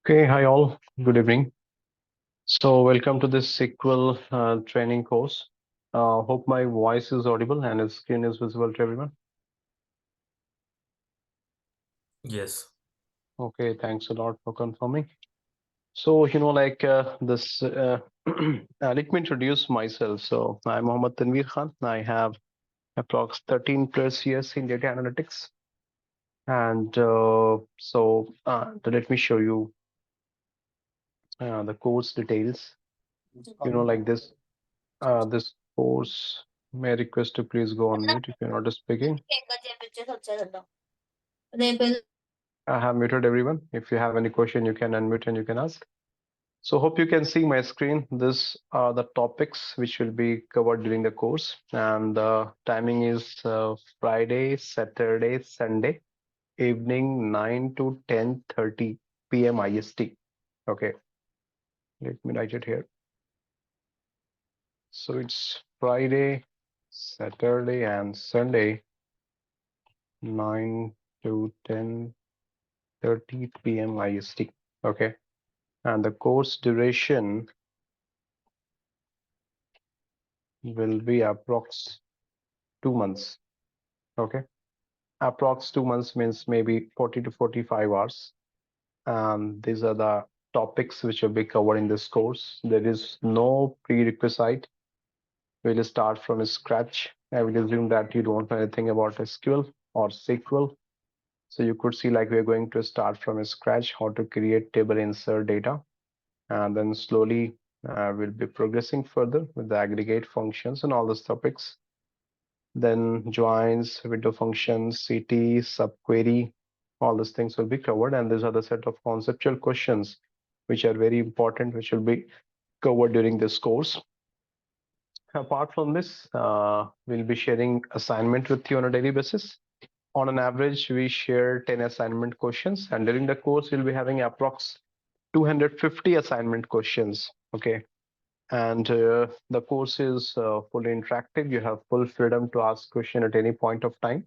Okay, hi all. Good evening. So, welcome to this SQL training course. Hope my voice is audible and the screen is visible to everyone. Yes. Okay, thanks a lot for confirming. So, this, let me introduce myself. So, I'm Mohammad Tanveer Khan. I have approx 13 plus years in data analytics. And let me show you the course details. Like this course, may I request to please go on mute if you're not speaking. I have muted everyone. If you have any question, you can unmute and you can ask. So hope you can see my screen. This are the topics which will be covered during the course, and the timing is Friday, Saturday, Sunday evening 9 to 10:30 p.m. IST. Okay, let me write it here. So it's Friday, Saturday, and Sunday 9 to 10:30 p.m. IST. Okay. And the course duration will be approx 2 months. Okay, approx 2 months means maybe 40 to 45 hours. And these are the topics which will be covered in this course. There is no prerequisite. We'll start from scratch. I will assume that you don't know anything about SQL or SQL. So you could see like we're going to start from scratch, how to create table, insert data, and then slowly we'll be progressing further with the aggregate functions and all those topics. Then joins, window functions, CT, subquery, all these things will be covered. And these are the set of conceptual questions which are very important, which will be covered during this course. Apart from this, we'll be sharing assignment with you on a daily basis. On an average, we share 10 assignment questions, and during the course, we'll be having approx 250 assignment questions. Okay, and the course is fully interactive. You have full freedom to ask question at any point of time.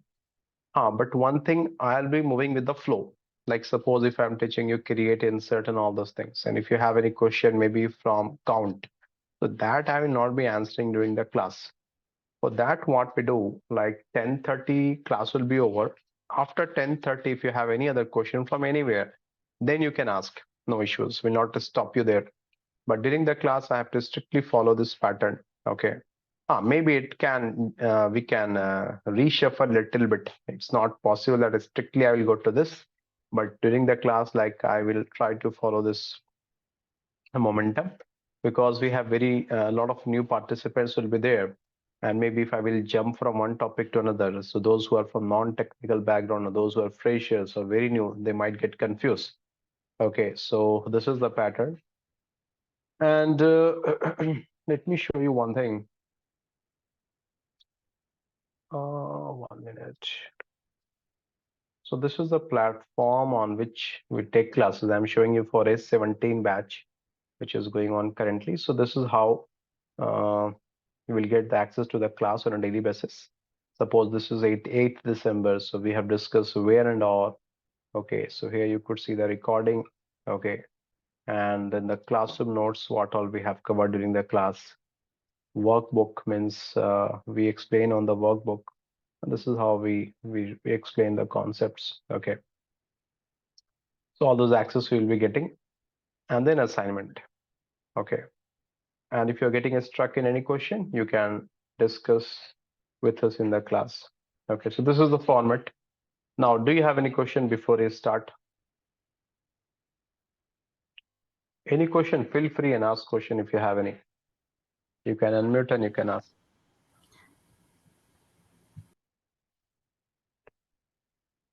But one thing, I'll be moving with the flow. Like suppose if I'm teaching you create, insert, and all those things, and if you have any question maybe from count, so that I will not be answering during the class. For that, what we do, like 10:30 class will be over. After 10:30, if you have any other question from anywhere, then you can ask. No issues. We'll not stop you there. But during the class, I have to strictly follow this pattern. Okay. Maybe it can we can reshuffle a little bit. It's not possible that strictly I will go to this, but during the class, like I will try to follow this momentum because we have very a lot of new participants will be there, and maybe if I will jump from one topic to another, so those who are from non-technical background or those who are freshers or very new, they might get confused. Okay, so this is the pattern. And let me show you one thing. 1 minute. So this is the platform on which we take classes. I'm showing you for a 17 batch, which is going on currently. So this is how you will get the access to the class on a daily basis. Suppose this is 8th December. So we have discussed where and all. Okay, so here you could see the recording. Okay, and then the classroom notes, what all we have covered during the class. Workbook means we explain on the workbook. And this is how we explain the concepts. Okay, so all those access we will be getting, and then assignment. Okay, and if you're getting stuck in any question, you can discuss with us in the class. Okay, so this is the format. Now, do you have any question before we start? Any question? Feel free and ask question if you have any. You can unmute and you can ask.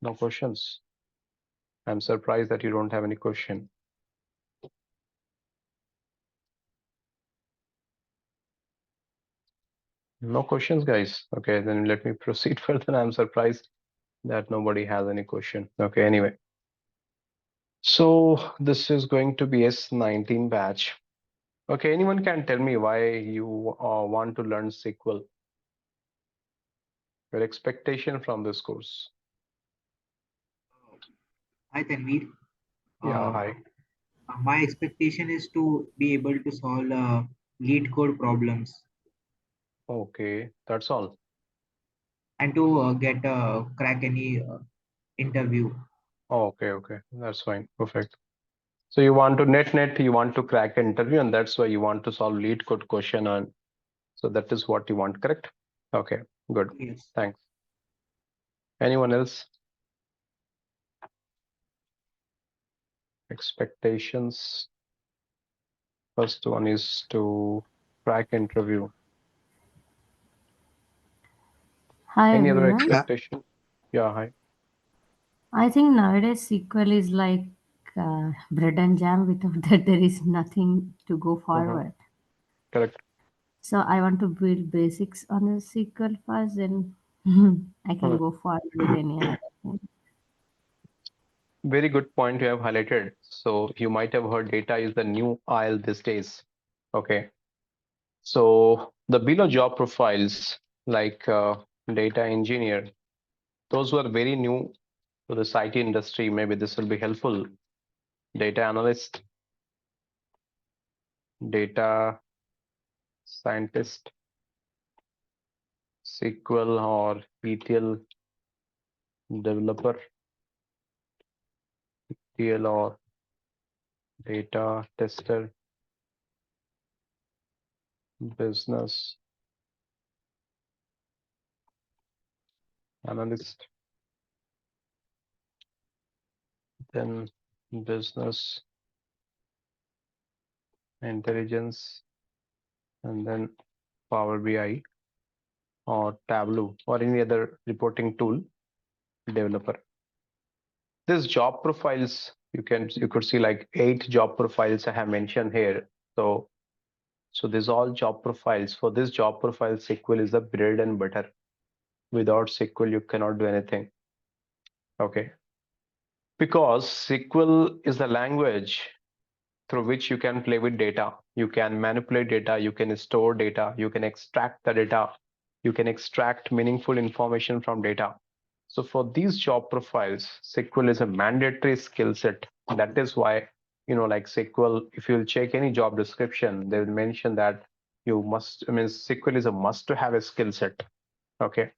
No questions. I'm surprised that you don't have any question. No questions, guys. Okay, then let me proceed further. I'm surprised that nobody has any question. Okay, anyway. So this is going to be S19 batch. Okay, anyone can tell me why you want to learn SQL? Your expectation from this course? Hi Tanveer. Yeah, Uh, hi. My expectation is to be able to solve lead code problems Okay, that's all. and to get crack any interview. Okay, okay, that's fine. Perfect. So you want to you want to crack an interview, and that's why you want to solve lead code question, and so that is what you want, correct? Okay, good. Yes. Thanks. Anyone else? Expectations. First one is to crack interview. Hi Any other everyone. expectation? Yeah, hi. I think nowadays SQL is like bread and jam. Without that, there is nothing to go Mm-hmm. forward. Correct. So I want to build basics on the SQL first, then I can Hmm. go forward with any other thing. Very good point you have highlighted. So you might have heard data is the new oil these days. Okay. So the below job profiles like data engineer, those who are very new to this IT industry, maybe this will be helpful. Data analyst, data scientist, SQL or ETL developer, TL or data tester, business analyst, then business intelligence, and then Power BI or Tableau or any other reporting tool developer. This job profiles you could see like 8 job profiles I have mentioned here. So these all job profiles. For this job profile, SQL is the bread and butter. Without SQL, you cannot do anything. Okay, because SQL is the language through which you can play with data. You can manipulate data, you can store data, you can extract the data, you can extract meaningful information from data. So for these job profiles, SQL is a mandatory skill set. That is why, like SQL, if you'll check any job description, they will mention that you must, I mean, SQL is a must to have a skill set. Okay.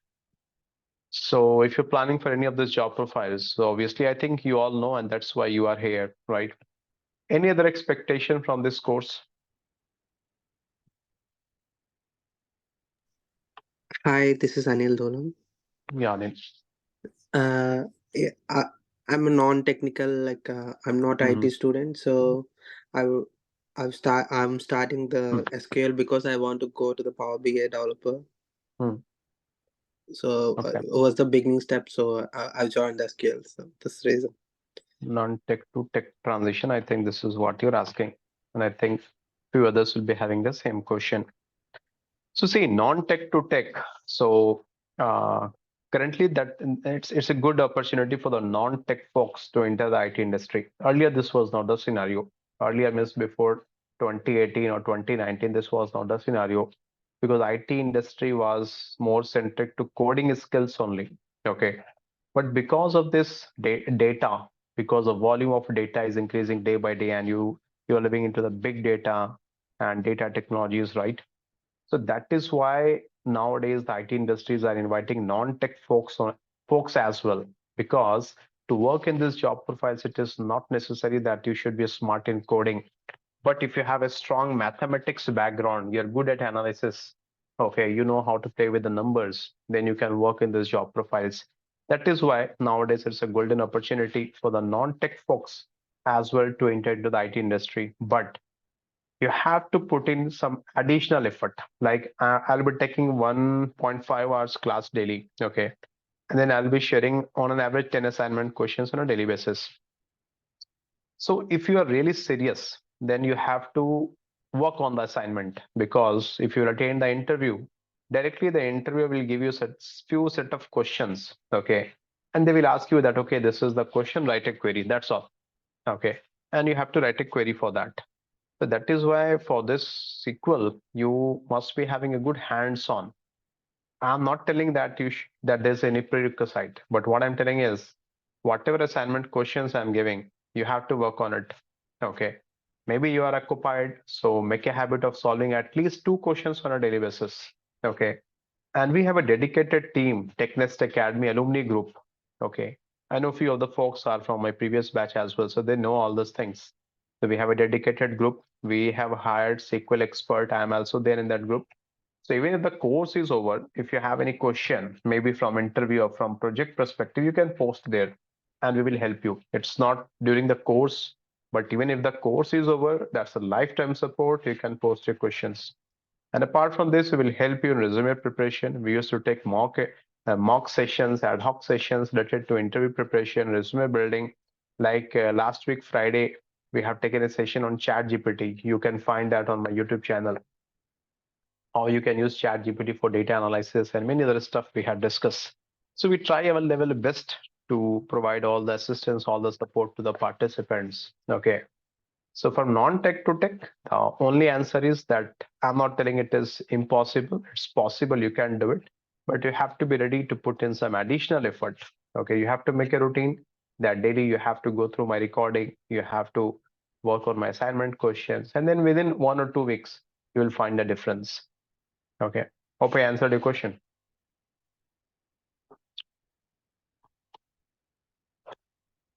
So if you're planning for any of these job profiles, so obviously I think you all know, and that's why you are here, right? Any other expectation from this course? Hi, this is Anil Dolam. Yeah, Anil. Uh, yeah, I'm a non-technical, like I'm not Mm-hmm. IT student, so I will, I'm starting the SQL because I want to go to the Power BI developer. Mm-hmm. So Okay. it was the beginning step. So I joined the SQL. So this reason. Non-tech to tech transition. I think this is what you're asking, and I think few others will be having the same question. So see, non-tech to tech. So uh, currently, that it's a good opportunity for the non-tech folks to enter the IT industry. Earlier, this was not the scenario. Earlier, means before 2018 or 2019, this was not the scenario because IT industry was more centric to coding skills only. Okay, but because of this data, because the volume of data is increasing day by day, and you're living into the big data and data technologies, right? So that is why nowadays the IT industries are inviting non-tech folks as well, because to work in this job profiles, it is not necessary that you should be smart in coding. But if you have a strong mathematics background, you're good at analysis, okay, you know how to play with the numbers, then you can work in these job profiles. That is why nowadays it's a golden opportunity for the non-tech folks as well to enter into the IT industry. But you have to put in some additional effort. Like I'll be taking 1.5 hours class daily, okay, and then I'll be sharing on an average 10 assignment questions on a daily basis. So if you are really serious, then you have to work on the assignment, because if you attain the interview, directly the interviewer will give you few set of questions, okay, and they will ask you that, okay, this is the question, write a query, that's all, okay, and you have to write a query for that. So that is why for this sequel, you must be having a good hands-on. I'm not telling that that there's any prerequisite, but what I'm telling is, whatever assignment questions I'm giving, you have to work on it. Okay. Maybe you are occupied, so make a habit of solving at least 2 questions on a daily basis. Okay. And we have a dedicated team, TechNest Academy alumni group. Okay. I know a few of the folks are from my previous batch as well, so they know all those things. So we have a dedicated group. We have hired SQL expert. I'm also there in that group. So even if the course is over, if you have any question, maybe from interview or from project perspective, you can post there and we will help you. It's not during the course, but even if the course is over, that's a lifetime support. You can post your questions. And apart from this, we will help you in resume preparation. We used to take mock sessions, ad hoc sessions related to interview preparation, resume building. Like last week, Friday, we have taken a session on Chat GPT. You can find that on my YouTube channel. How you can use Chat GPT for data analysis and many other stuff we have discussed. So we try our level best to provide all the assistance, all the support to the participants. Okay. So from non-tech to tech, the only answer is that I'm not telling it is impossible. It's possible, you can do it, but you have to be ready to put in some additional effort. Okay, you have to make a routine that daily you have to go through my recording, you have to work on my assignment questions, and then within 1 or 2 weeks, you will find the difference. Okay, hope I answered your question.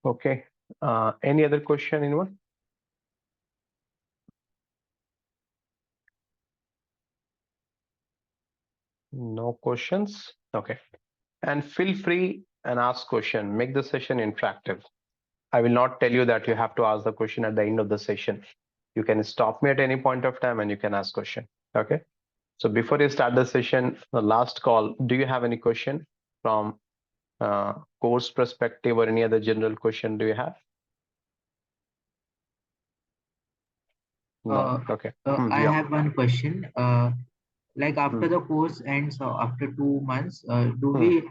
Okay, any other question, anyone? No questions. Okay. And feel free and ask question. Make the session interactive. I will not tell you that you have to ask the question at the end of the session. You can stop me at any point of time and you can ask question. Okay. So before you start the session, the last call, do you have any question from course perspective or any other general question do you have? No. Okay. I Yeah. have one question. Like after the course ends, after 2 months, do we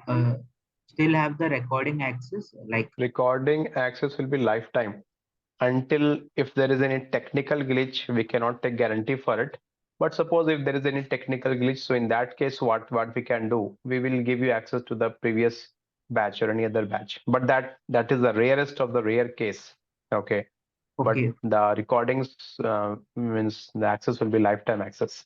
still have the recording access? Like Recording access will be lifetime. Until if there is any technical glitch, we cannot take guarantee for it. But suppose if there is any technical glitch, so in that case, what we can do, we will give you access to the previous batch or any other batch. But that is the rarest of the rare case. Okay. But okay, the recordings means the access will be lifetime access.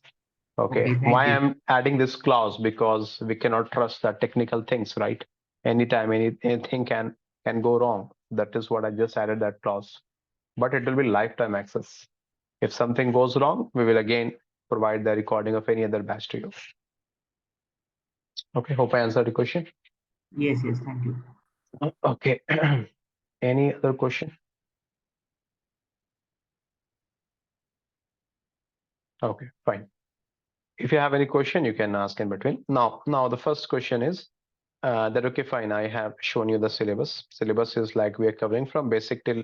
Okay. okay, Why thank you. I'm adding this clause? Because we cannot trust the technical things, right? Anytime anything can go wrong. That is what I just added that clause. But it will be lifetime access. If something goes wrong, we will again provide the recording of any other batch to you. Okay, hope I answered the question. Yes, yes, thank you. Okay, any other question? Okay, fine. If you have any question, you can ask in between. Now the first question is that okay, fine. I have shown you the syllabus. Syllabus is like we are covering from basic till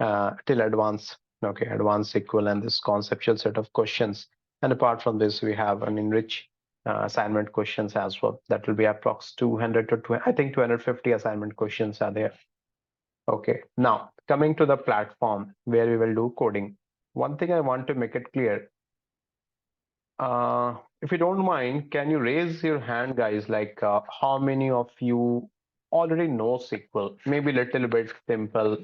advanced. Okay, advanced SQL and this conceptual set of questions. And apart from this, we have an enrich assignment questions as well. That will be approx 200 to 2, I think 250 assignment questions are there. Okay, now coming to the platform where we will do coding. One thing I want to make it clear. If you don't mind, can you raise your hand, guys? Like, how many of you already know SQL? Maybe a little bit simple,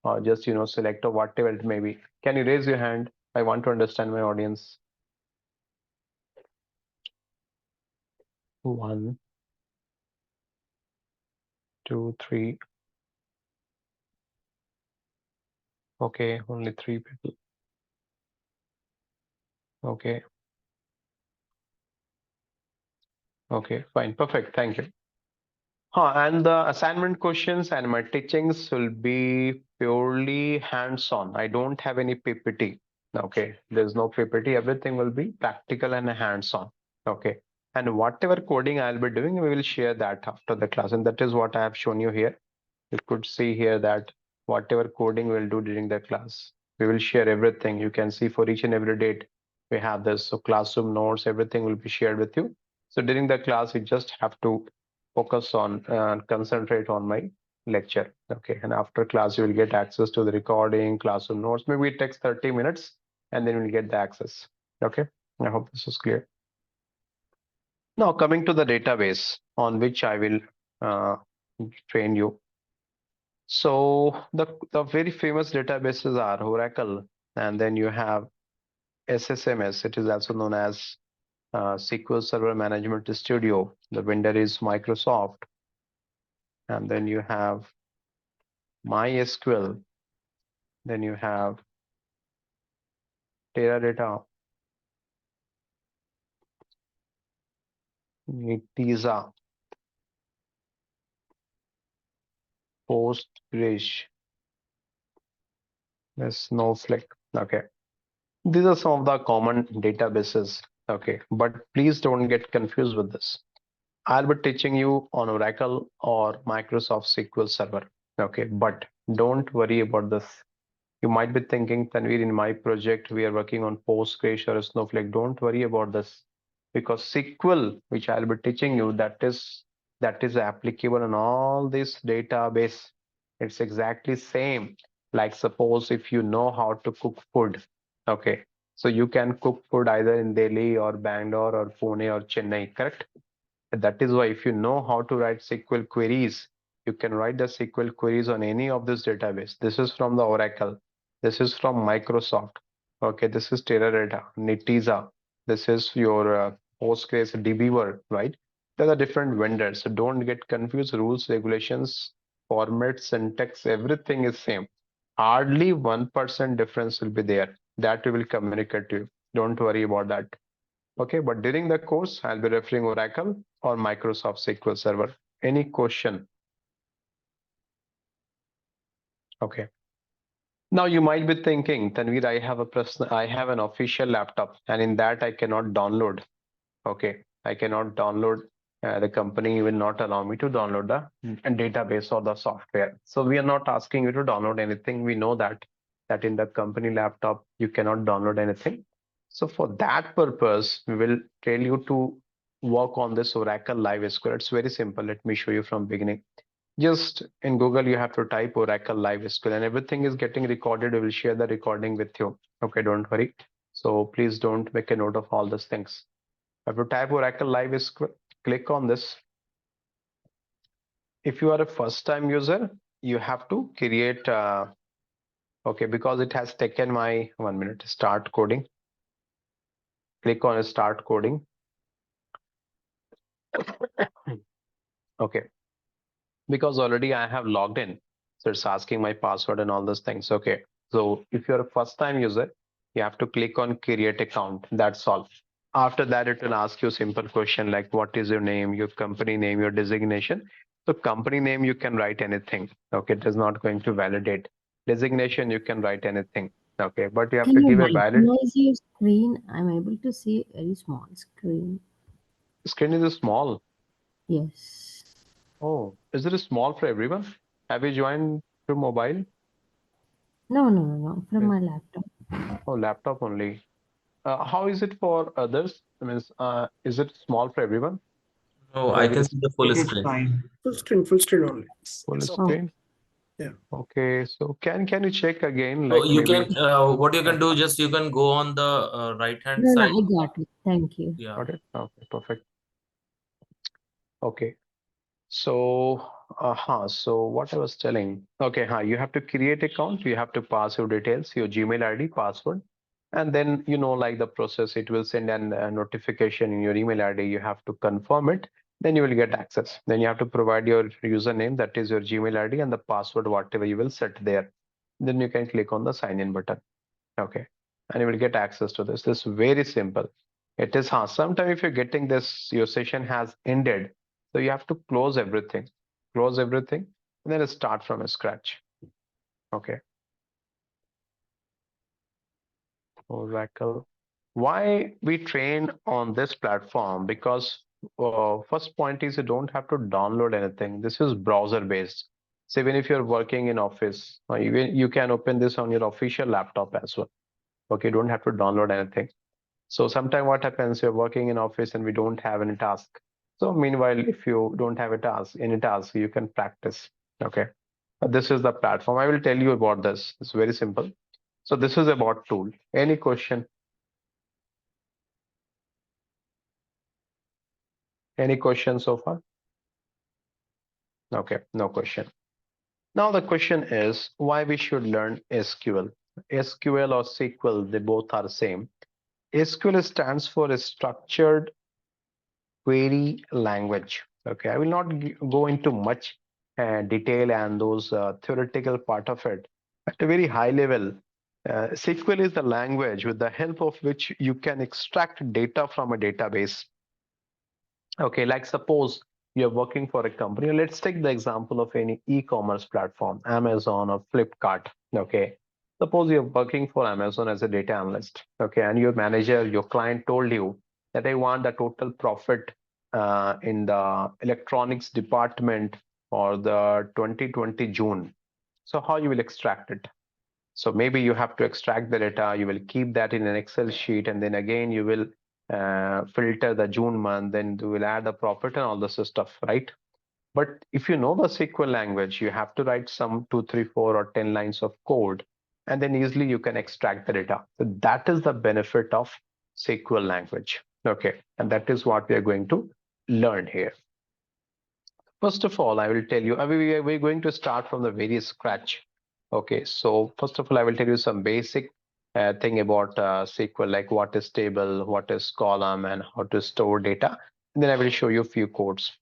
or just select or whatever it may be. Can you raise your hand? I want to understand my audience. 1, 2, 3. Okay, only 3 people. Okay. Okay, fine, perfect. Thank you. And the assignment questions and my teachings will be purely hands-on. I don't have any PPT. Okay, there's no PPT. Everything will be practical and hands-on. Okay, and whatever coding I'll be doing, we will share that after the class. And that is what I have shown you here. You could see here that whatever coding we'll do during the class, we will share everything. You can see for each and every date we have this. So classroom notes, everything will be shared with you. So during the class, you just have to focus on concentrate on my lecture. Okay, and after class, you will get access to the recording, classroom notes. Maybe it takes 30 minutes and then you'll get the access. Okay, I hope this is clear. Now coming to the database on which I will train you. So the very famous databases are Oracle, and then you have SSMS. It is also known as SQL Server Management Studio. The vendor is Microsoft. And then you have MySQL. Then you have Teradata, Netezza, Postgres, Snowflake. Okay. These are some of the common databases. Okay. But please don't get confused with this. I'll be teaching you on Oracle or Microsoft SQL Server. Okay. But don't worry about this. You might be thinking, Tanvir, in my project, we are working on Postgres or Snowflake. Don't worry about this because SQL, which I'll be teaching you, that is applicable on all this database. It's exactly same. Like suppose if you know how to cook food, okay, so you can cook food either in Delhi or Bangalore or Pune or Chennai, correct? That is why if you know how to write SQL queries, you can write the SQL queries on any of this database. This is from the Oracle. This is from Microsoft. Okay, this is Teradata, Netezza. This is your Postgres, DBWord, right? There are different vendors. So don't get confused. Rules, regulations, format, syntax, everything is same. Hardly 1% difference will be there. That we will communicate to you. Don't worry about that. Okay, but during the course, I'll be referring Oracle or Microsoft SQL Server. Any question? Okay. Now you might be thinking, Tanvir, I have an official laptop, and in that I cannot download. Okay, I cannot download. The company will not allow me to download the database or the software. So we are not asking you to download anything. We know that in the company laptop you cannot download anything. So for that purpose, we will tell you to work on this Oracle Live SQL. It's very simple. Let me show you from beginning. Just in Google, you have to type Oracle Live SQL and everything is getting recorded. We will share the recording with you. Okay, don't worry. So please don't make a note of all these things. If you type Oracle Live SQL, click on this. If you are a first time user, you have to create, okay, because it has taken my 1 minute, start coding. Click on start coding. Okay, because already I have logged in. So it's asking my password and all those things. Okay, so if you're a first time user, you have to click on create account. That's all. After that, it will ask you a simple question like what is your name, your company name, your designation. So company name, you can write anything. Okay, it is not going to validate. Designation, you can write anything. Okay, but you have Can to you give a valid. maximize your screen? I'm able to see a very small screen. Screen is small. Yes. Oh, is it small for everyone? Have you joined through mobile? No, no, no, no. From Yes. my laptop. Oh, laptop only. How is it for others? I mean, is it small for everyone? No, I Like can it is see the It full is screen. fine. Full screen only. full It's Oh, okay. screen? Yeah. Okay, so can you check again? So Like you can, maybe. what you can do, just you can go on the right hand no, no, side. I got it. Thank you. Yeah. Got it? Okay, perfect. Okay, so so what I was telling. Okay, you have to create account. You have to pass your details, your Gmail ID, password, and then like the process. It will send an notification in your email ID. You have to confirm it. Then you will get access. Then you have to provide your username, that is your Gmail ID, and the password, whatever you will set there. Then you can click on the sign in button. Okay, and you will get access to this. This is very simple. It is sometimes if you're getting this, your session has ended, so you have to close everything, and then start from scratch. Okay, Oracle. Why we train on this platform? Because first point is you don't have to download anything. This is browser based. So even if you're working in office, even you can open this on your official laptop as well. Okay, you don't have to download anything. So sometime what happens, you're working in office and we don't have any task. So meanwhile, if you don't have any task, you can practice. Okay. This is the platform. I will tell you about this. It's very simple. So this is about tool. Any question? Any question so far? Okay, no question. Now the question is why we should learn SQL. SQL or SQL, they both are the same. SQL stands for a structured query language. Okay, I will not go into much detail and those theoretical part of it. At a very high level, SQL is the language with the help of which you can extract data from a database. Okay, like suppose you're working for a company. Let's take the example of any e-commerce platform, Amazon or Flipkart. Okay, suppose you're working for Amazon as a data analyst. Okay, and your manager, your client told you that I want the total profit in the electronics department for the 2020 June. So how you will extract it? So maybe you have to extract the data, you will keep that in an Excel sheet, and then again you will filter the June month, then you will add the profit and all this stuff, right? But if you know the SQL language, you have to write some 2, 3, 4, or 10 lines of code, and then easily you can extract the data. So that is the benefit of SQL language. Okay, and that is what we are going to learn here. First of all, I will tell you, we're going to start from the very scratch. Okay, so first of all, I will tell you some basic thing about SQL, like what is table, what is column, and how to store data. And then I will show you a few codes.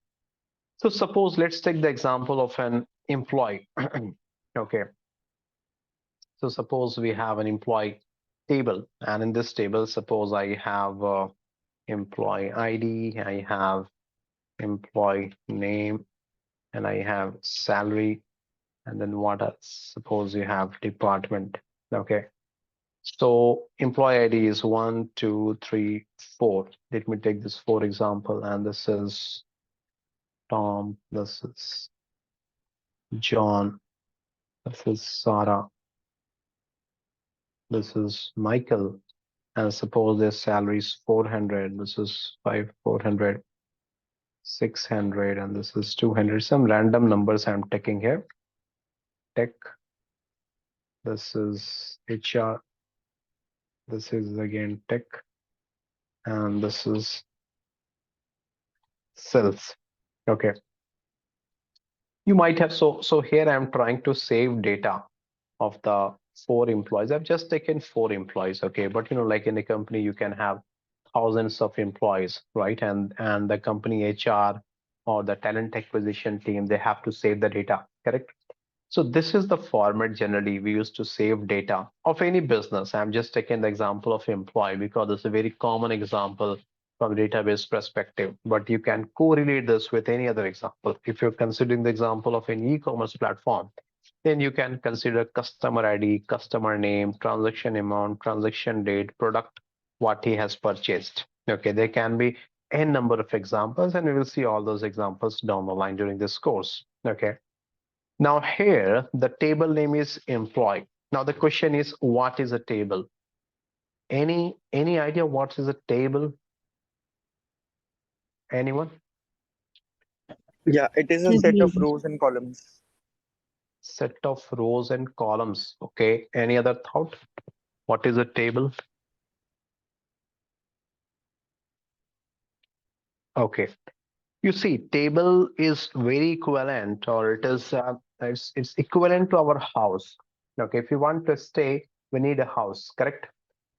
So suppose let's take the example of an employee. Okay, so suppose we have an employee table, and in this table, suppose I have employee ID, I have employee name, and I have salary, and then what else? Suppose you have department. Okay, so employee ID is 1, 2, 3, 4. Let me take this 4 example, and this is Tom, this is John, this is Sarah, this is Michael, and suppose their salary is 400. This is 400, 600, and this is 200. Some random numbers I'm taking here. Tech, this is HR, this is again tech, and this is sales. Okay, you might have, so here I'm trying to save data of the 4 employees. I've just taken 4 employees. Okay, but like in a company you can have thousands of employees, right? And the company HR or the talent acquisition team, they have to save the data, correct? So this is the format generally we use to save data of any business. I'm just taking the example of employee because it's a very common example from database perspective, but you can correlate this with any other example. If you're considering the example of an e-commerce platform, then you can consider customer ID, customer name, transaction amount, transaction date, product, what he has purchased. Okay, there can be n number of examples, and we will see all those examples down the line during this course. Okay. Now here, the table name is employee. Now the question is, what is a table? Any idea what is a table? Anyone? Yeah, it is a set of rows and columns. Set of rows and columns. Okay. Any other thought? What is a table? Okay. You see, table is very equivalent, or it is it's equivalent to our house. Okay. If you want to stay, we need a house, correct?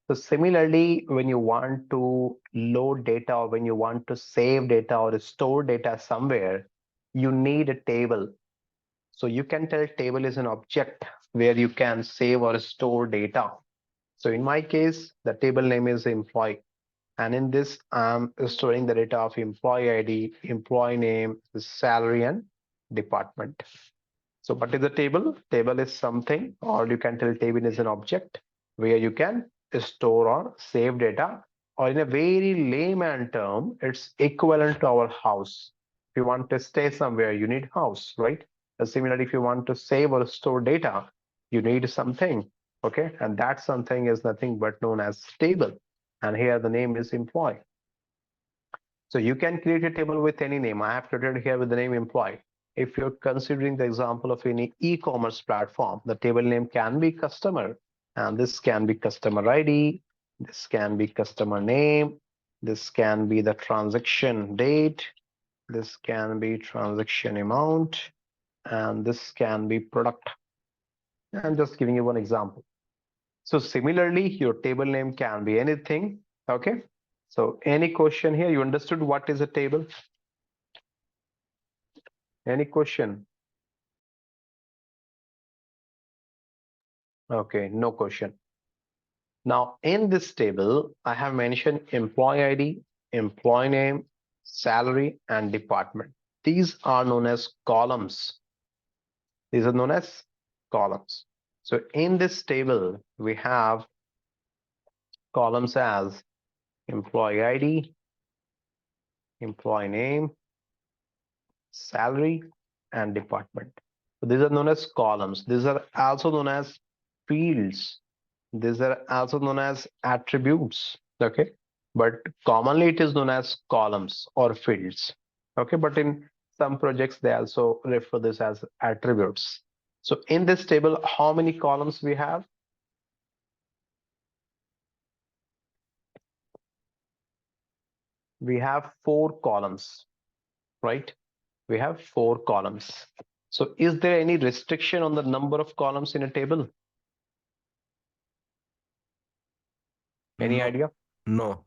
So similarly, when you want to load data, or when you want to save data or store data somewhere, you need a table. So you can tell table is an object where you can save or store data. So in my case, the table name is employee. And in this, I'm storing the data of employee ID, employee name, the salary, and department. So what is a table? Table is something, or you can tell table is an object where you can store or save data, or in a very layman term, it's equivalent to our house. If you want to stay somewhere, you need house, right? Similarly, if you want to save or store data, you need something, okay? And that something is nothing but known as table. And here the name is employee. So you can create a table with any name. I have created here with the name employee. If you're considering the example of any e-commerce platform, the table name can be customer, and this can be customer ID, this can be customer name, this can be the transaction date, this can be transaction amount, and this can be product. I'm just giving you one example. So similarly, your table name can be anything. Okay. So any question here? You understood what is a table? Any question? Okay, no question. Now in this table, I have mentioned employee ID, employee name, salary, and department. These are known as columns. These are known as columns. So in this table, we have columns as employee ID, employee name, salary, and department. So these are known as columns. These are also known as fields. These are also known as attributes. Okay, but commonly it is known as columns or fields. Okay, but in some projects they also refer this as attributes. So in this table, how many columns we have? We have 4 columns, right? We have 4 columns. So is there any restriction on the number of columns in a table? Any No, idea? no.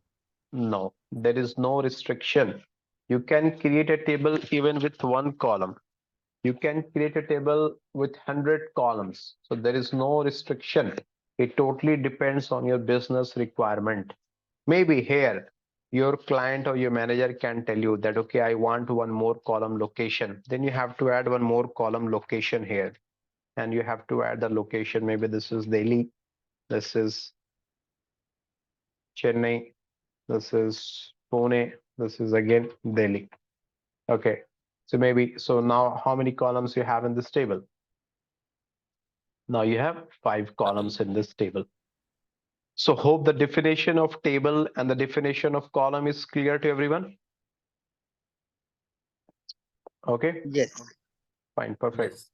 No, there is no restriction. You can create a table even with 1 column. You can create a table with 100 columns. So there is no restriction. It totally depends on your business requirement. Maybe here, your client or your manager can tell you that, okay, I want 1 more column location. Then you have to add 1 more column location here. And you have to add the location. Maybe this is Delhi. This is Chennai. This is Pune. This is again Delhi. Okay. So maybe, so now how many columns you have in this table? Now you have 5 columns in this table. So hope the definition of table and the definition of column is clear to everyone. Okay, Yes. fine, perfect. Yes.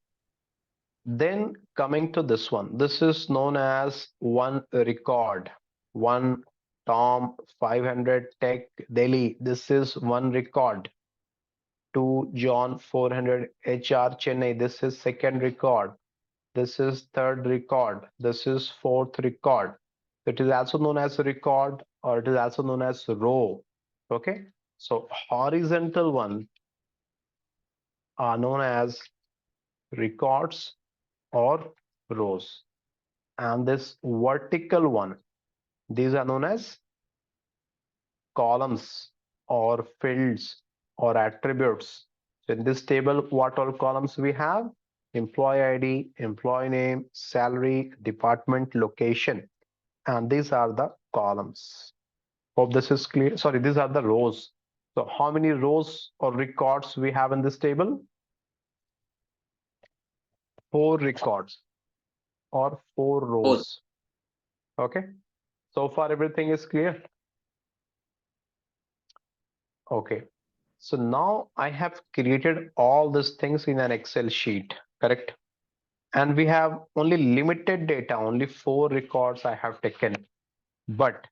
Then coming to this one, this is known as one record. One Tom 500 Tech Delhi. This is one record. 2 John 400 HR Chennai. This is second record. This is third record. This is fourth record. It is also known as a record, or it is also known as row. Okay. So horizontal one are known as records or rows. And this vertical one, these are known as columns or fields or attributes. So in this table, what all columns we have? Employee ID, employee name, salary, department, location. And these are the columns. Hope this is clear. Sorry, these are the rows. So how many rows or records we have in this table? 4 records or 4 Four. rows. Okay. So far everything is clear. Okay. So now I have created all these things in an Excel sheet, correct? And we have only limited data, only 4 records I have taken. But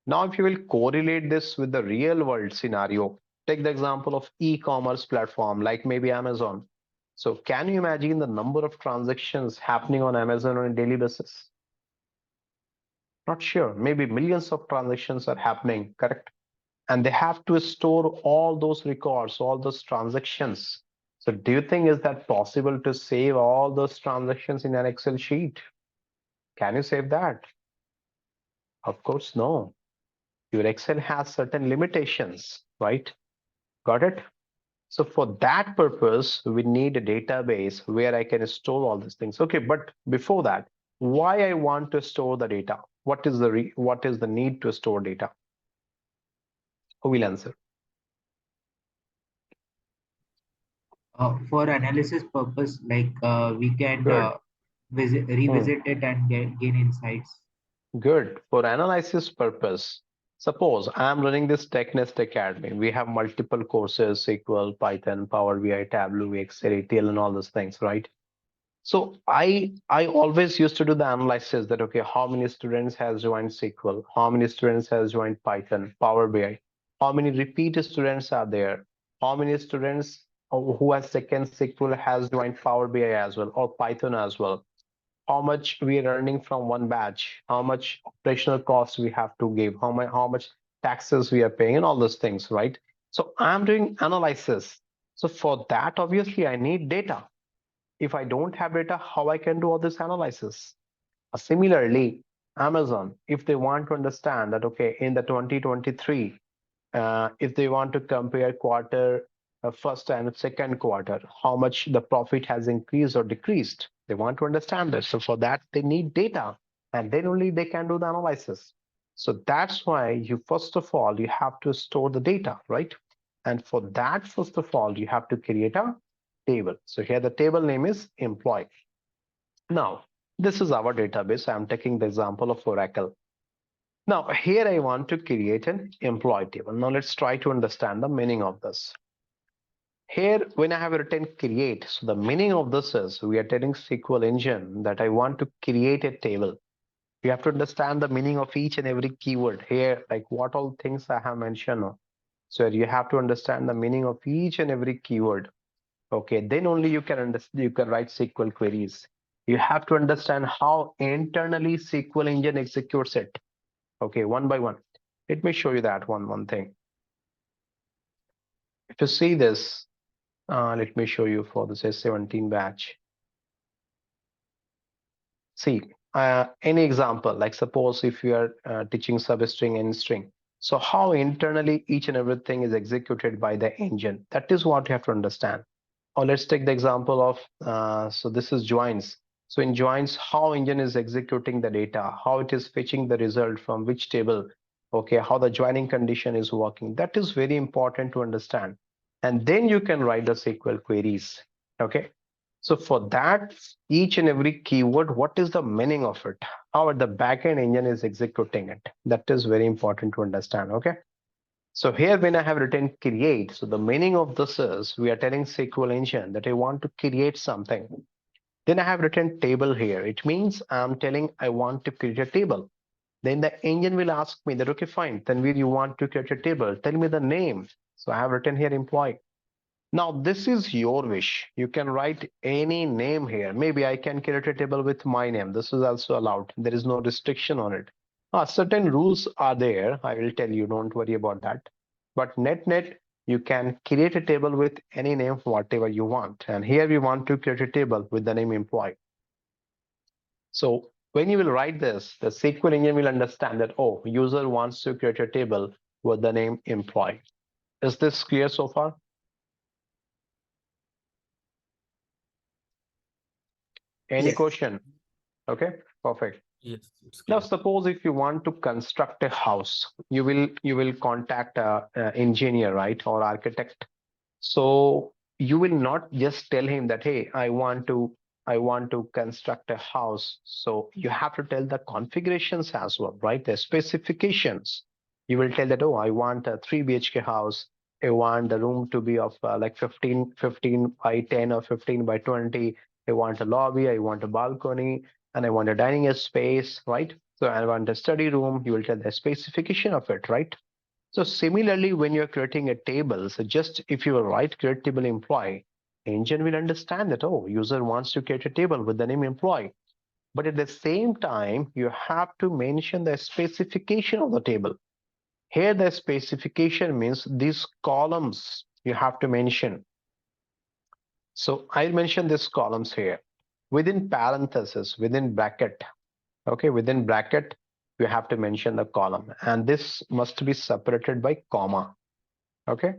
now if you will correlate this with the real world scenario, take the example of e-commerce platform like maybe Amazon. So can you imagine the number of transactions happening on Amazon on a daily basis? Not sure. Maybe millions of transactions are happening, correct? And they have to store all those records, all those transactions. So do you think is that possible to save all those transactions in an Excel sheet? Can you save that? Of course, no. Your Excel has certain limitations, right? Got it? So for that purpose, we need a database where I can store all these things. Okay, but before that, why I want to store the data? What is the need to store data? Who will answer? For analysis purpose, like we can Good. revisit it and gain insights. Good. For analysis purpose, suppose I am running this TechNest Academy. We have multiple courses, SQL, Python, Power BI, Tableau, Excel, ETL, and all those things, right? So I always used to do the analysis that, okay, how many students has joined SQL? How many students has joined Python, Power BI? How many repeat students are there? How many students who has second SQL has joined Power BI as well or Python as well? how much we are earning from one batch, how much operational costs we have to give, how much taxes we are paying, and all those things, right? So I'm doing analysis. So for that, obviously, I need data. If I don't have data, how I can do all this analysis? Similarly, Amazon, if they want to understand that, okay, in the 2023, if they want to compare quarter first and second quarter, how much the profit has increased or decreased, they want to understand this. So for that, they need data, and then only they can do the analysis. So that's why you, first of all, you have to store the data, right? And for that, first of all, you have to create a table. So here the table name is employee. Now, this is our database. I'm taking the example of Oracle. Now, here I want to create an employee table. Now, let's try to understand the meaning of this. Here, when I have written create, so the meaning of this is we are telling SQL engine that I want to create a table. You have to understand the meaning of each and every keyword here, like what all things I have mentioned. So you have to understand the meaning of each and every keyword. Okay, then only you can understand, you can write SQL queries. You have to understand how internally SQL engine executes it. Okay, one by one. Let me show you that one thing. If you see this, let me show you for this S17 batch. See, any example, like suppose if you are teaching substring and string. So how internally each and everything is executed by the engine. That is what you have to understand. Or let's take the example of, so this is joins. So in joins, how engine is executing the data, how it is fetching the result from which table, okay, how the joining condition is working. That is very important to understand. And then you can write the SQL queries, okay? So for that, each and every keyword, what is the meaning of it? How the backend engine is executing it? That is very important to understand, okay? So here when I have written create, so the meaning of this is we are telling SQL engine that I want to create something. Then I have written table here. It means I'm telling I want to create a table. Then the engine will ask me that, okay, fine, Tanvir, you want to create a table. Tell me the name. So I have written here employee. Now this is your wish. You can write any name here. Maybe I can create a table with my name. This is also allowed. There is no restriction on it. Certain rules are there. I will tell you, don't worry about that. But net, you can create a table with any name, whatever you want. And here we want to create a table with the name employee. So when you will write this, the SQL engine will understand that, oh, user wants to create a table with the name employee. Is this clear so far? Any Yes. question? Okay, perfect. Yes, it's Now, clear. suppose if you want to construct a house, you will contact a engineer, right, or architect. So you will not just tell him that, hey, I want to construct a house. So you have to tell the configurations as well, right? The specifications. You will tell that, oh, I want a 3 BHK house. I want the room to be of like 15 by 10 or 15 by 20. I want a lobby. I want a balcony, and I want a dining space, right? So I want a study room. You will tell the specification of it, right? So similarly, when you're creating a table, so just if you write create table employee, engine will understand that, oh, user wants to create a table with the name employee. But at the same time, you have to mention the specification of the table. Here, the specification means these columns you have to mention. So I'll mention these columns here. Within parenthesis, within bracket, okay, within bracket, you have to mention the column. And this must be separated by comma, okay?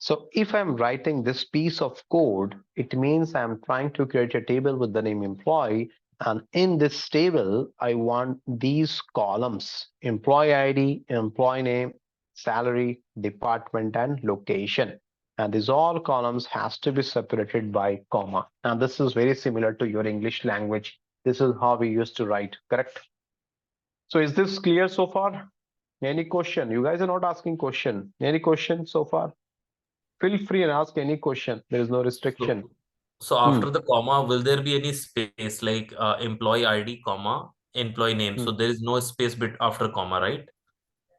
So if I'm writing this piece of code, it means I'm trying to create a table with the name employee. And in this table, I want these columns: employee ID, employee name, salary, department, and location. And these all columns has to be separated by comma. And this is very similar to your English language. This is how we used to write, correct? So is this clear so far? Any question? You guys are not asking question. Any question so far? Feel free and ask any question. There is no restriction. So Hmm. after the comma, will there be any space like employee ID, comma, employee name? So Hmm. there is no space bit after comma, right?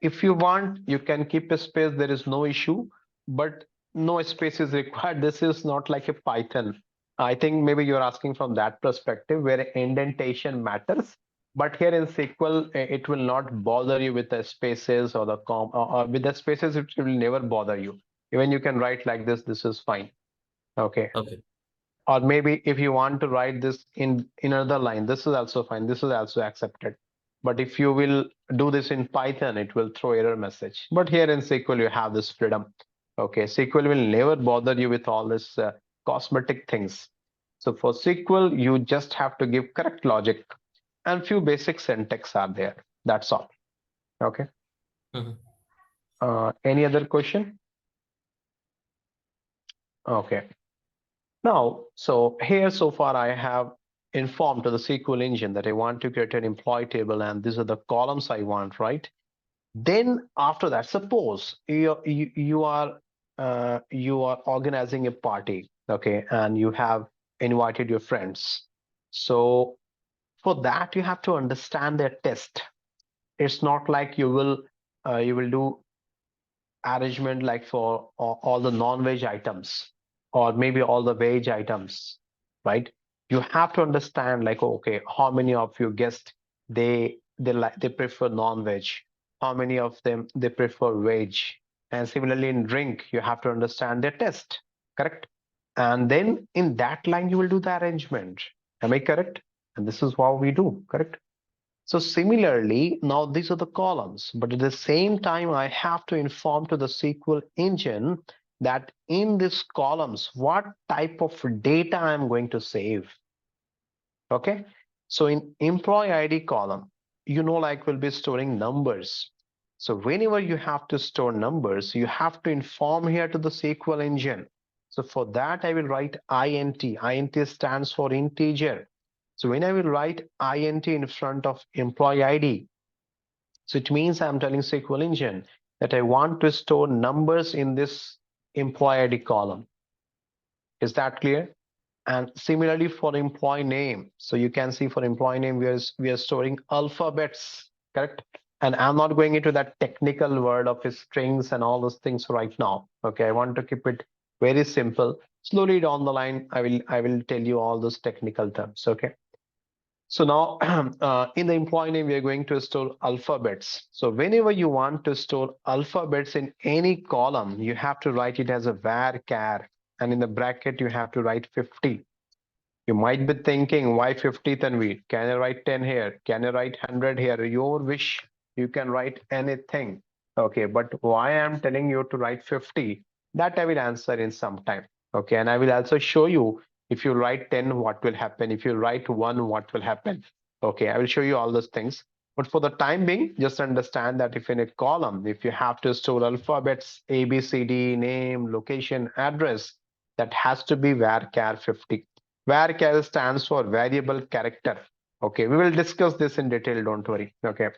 If you want, you can keep a space. There is no issue. but no space is required. This is not like a Python. I think maybe you're asking from that perspective where indentation matters. But here in SQL, it will not bother you with the spaces or the or with the spaces, it will never bother you. Even you can write like this is fine. Okay. Okay. Or maybe if you want to write this in another line, this is also fine. This is also accepted. But if you will do this in Python, it will throw error message. But here in SQL, you have this freedom. Okay, SQL will never bother you with all this cosmetic things. So for SQL, you just have to give correct logic and few basic syntax are there. That's all. Okay. Any other question? Okay. Now, so here so far I have informed to the SQL engine that I want to create an employee table and these are the columns I want, right? Then after that, suppose you are organizing a party, okay, and you have invited your friends. So for that, you have to understand their test. It's not like you will do arrangement like for all the non-veg items or maybe all the veg items, right? You have to understand like, okay, how many of you guessed they prefer non-veg, how many of them they prefer veg, and similarly in drink you have to understand their taste, correct? And then in that line you will do the arrangement. Am I correct? And this is how we do, correct? So similarly, now these are the columns, but at the same time, I have to inform to the SQL engine that in these columns, what type of data I'm going to save. Okay. So in employee ID column, like we'll be storing numbers. So whenever you have to store numbers, you have to inform here to the SQL engine. So for that, I will write int. Int stands for integer. So when I will write int in front of employee ID, so it means I'm telling SQL engine that I want to store numbers in this employee ID column. Is that clear? And similarly for employee name, so you can see for employee name we are storing alphabets, correct? And I'm not going into that technical word of strings and all those things right now. Okay, I want to keep it very simple. Slowly down the line, I will tell you all those technical terms. Okay. So now in the employee name, we are going to store alphabets. So whenever you want to store alphabets in any column, you have to write it as a var_char, and in the bracket, you have to write 50. You might be thinking, why 50, Tanvi? Can I write 10 here? Can I write 100 here? Your wish, you can write anything. Okay, but why I'm telling you to write 50, that I will answer in some time. Okay, and I will also show you if you write 10, what will happen? If you write 1, what will happen? Okay, I will show you all those things. But for the time being, just understand that if in a column, if you have to store alphabets, A, B, C, D, name, location, address, that has to be var_char 50. Var_char stands for variable character. Okay, we will discuss this in detail, don't worry. Okay.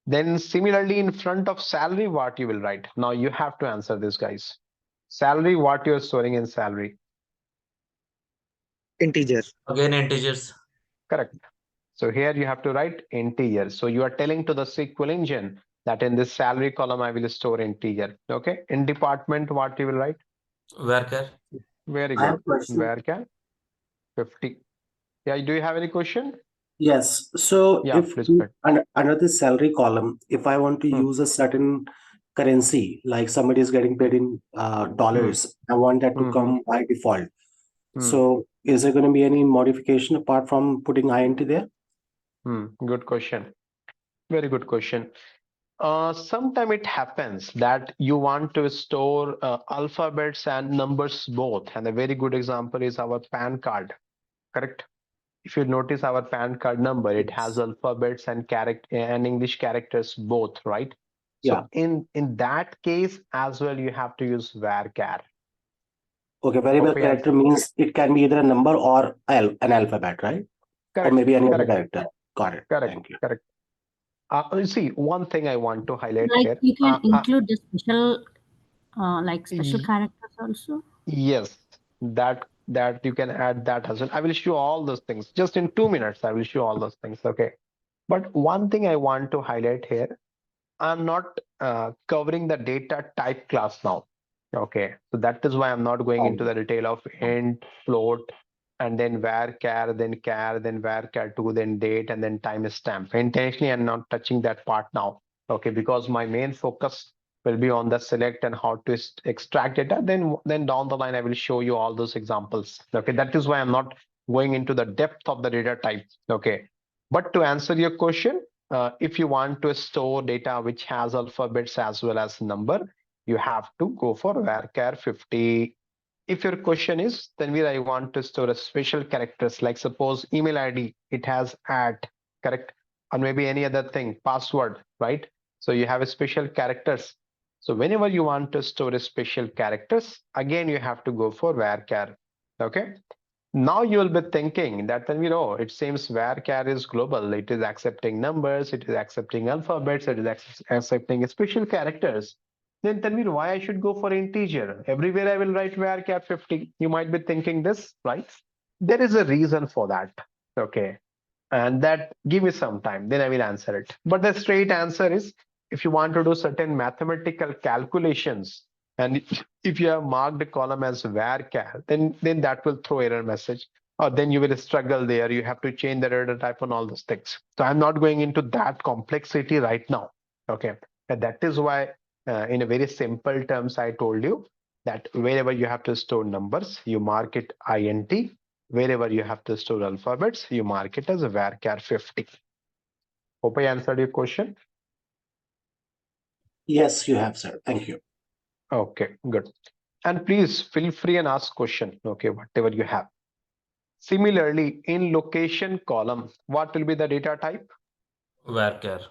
Then similarly in front of salary, what you will write? Now you have to answer this, guys. Salary, what you're storing in salary? Integer. Again, integers. Correct. So here you have to write integer. So you are telling to the SQL engine that in this salary column, I will store integer. Okay. In department, what you will write? Varchar. Very I have good. a question. Varchar 50. Yeah, do you have any question? Yes. So Yeah, if please go ahead. under the salary column, if I want to use a certain currency, like somebody is getting paid in dollars, I want that to come by default. So is there going to be any modification apart from putting INT there? Good question. Very good question. Sometime it happens that you want to store alphabets and numbers both. And a very good example is our PAN card, correct? If you notice our PAN card number, it has alphabets and character and English characters both, right? So in that case as well, you have to use var_char. Okay, variable Okay, character means it can be either a number or an alphabet, right? correct, Or maybe any other correct, character. Got it. correct, Thank you. correct. You see, one thing I want to highlight Like here. you can include the special, like special Ye- characters also. Yes, that you can add that as well. I will show all those things. Just in 2 minutes, I will show all those things. Okay. But one thing I want to highlight here, I'm not covering the data type class now. Okay, so that is why I'm not going into the detail of int, float, and then varchar, then char, then varchar2, then date, and then timestamp. Intentionally, I'm not touching that part now. Okay, because my main focus will be on the select and how to extract data. Then down the line, I will show you all those examples. Okay, that is why I'm not going into the depth of the data type. Okay, but to answer your question, if you want to store data which has alphabets as well as number, you have to go for varchar 50. If your question is, Tanvir, I want to store a special characters, like suppose email ID, it has at, correct? Or maybe any other thing, password, right? So you have a special characters. So whenever you want to store a special characters, again, you have to go for varchar, okay? Now you will be thinking that then it seems varchar is global. It is accepting numbers, it is accepting alphabets, it is accepting special characters. Then tell me why I should go for integer. Everywhere I will write varchar 50. You might be thinking this, right? There is a reason for that. Okay. And that give me some time, then I will answer it. But the straight answer is if you want to do certain mathematical calculations, and if you have marked a column as varchar, then that will throw error message, or then you will struggle there. You have to change the data type and all those things. So I'm not going into that complexity right now. Okay, and that is why, in a very simple terms, I told you that wherever you have to store numbers, you mark it int. Wherever you have to store alphabets, you mark it as a varchar 50. Hope I answered your question. Yes, you have, sir. Thank you. Okay, good. And please feel free and ask question. Okay, whatever you have. Similarly, in location column, what will be the data type? Varchar.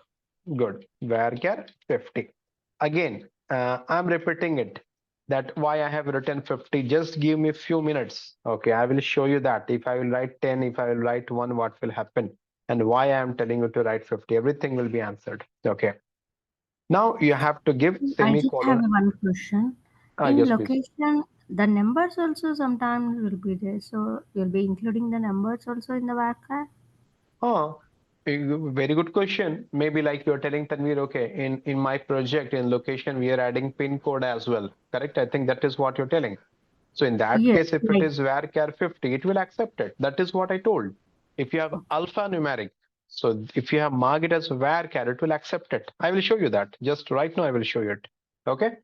Good. Varchar 50. Again, I'm repeating it. That why I have written 50. Just give me a few minutes. Okay, I will show you that. If I will write 10, if I will write 1, what will happen? And why I am telling you to write 50. Everything will be answered. Okay. Now you have to give I just have semicolon. one question. In Yes, please. location, the numbers also sometimes will be there. So you'll be including the numbers also in the varchar? Oh, very good question. Maybe like you're telling Tanvir, okay, in my project in location, we are adding pin code as well. Correct? I think that is what you're telling. So in that Yes, case, if it like is varchar 50, it will accept it. That is what I told. If you have alphanumeric, so if you have marked it as varchar, it will accept it. I will show you that. Just right now, I will show you it. Okay.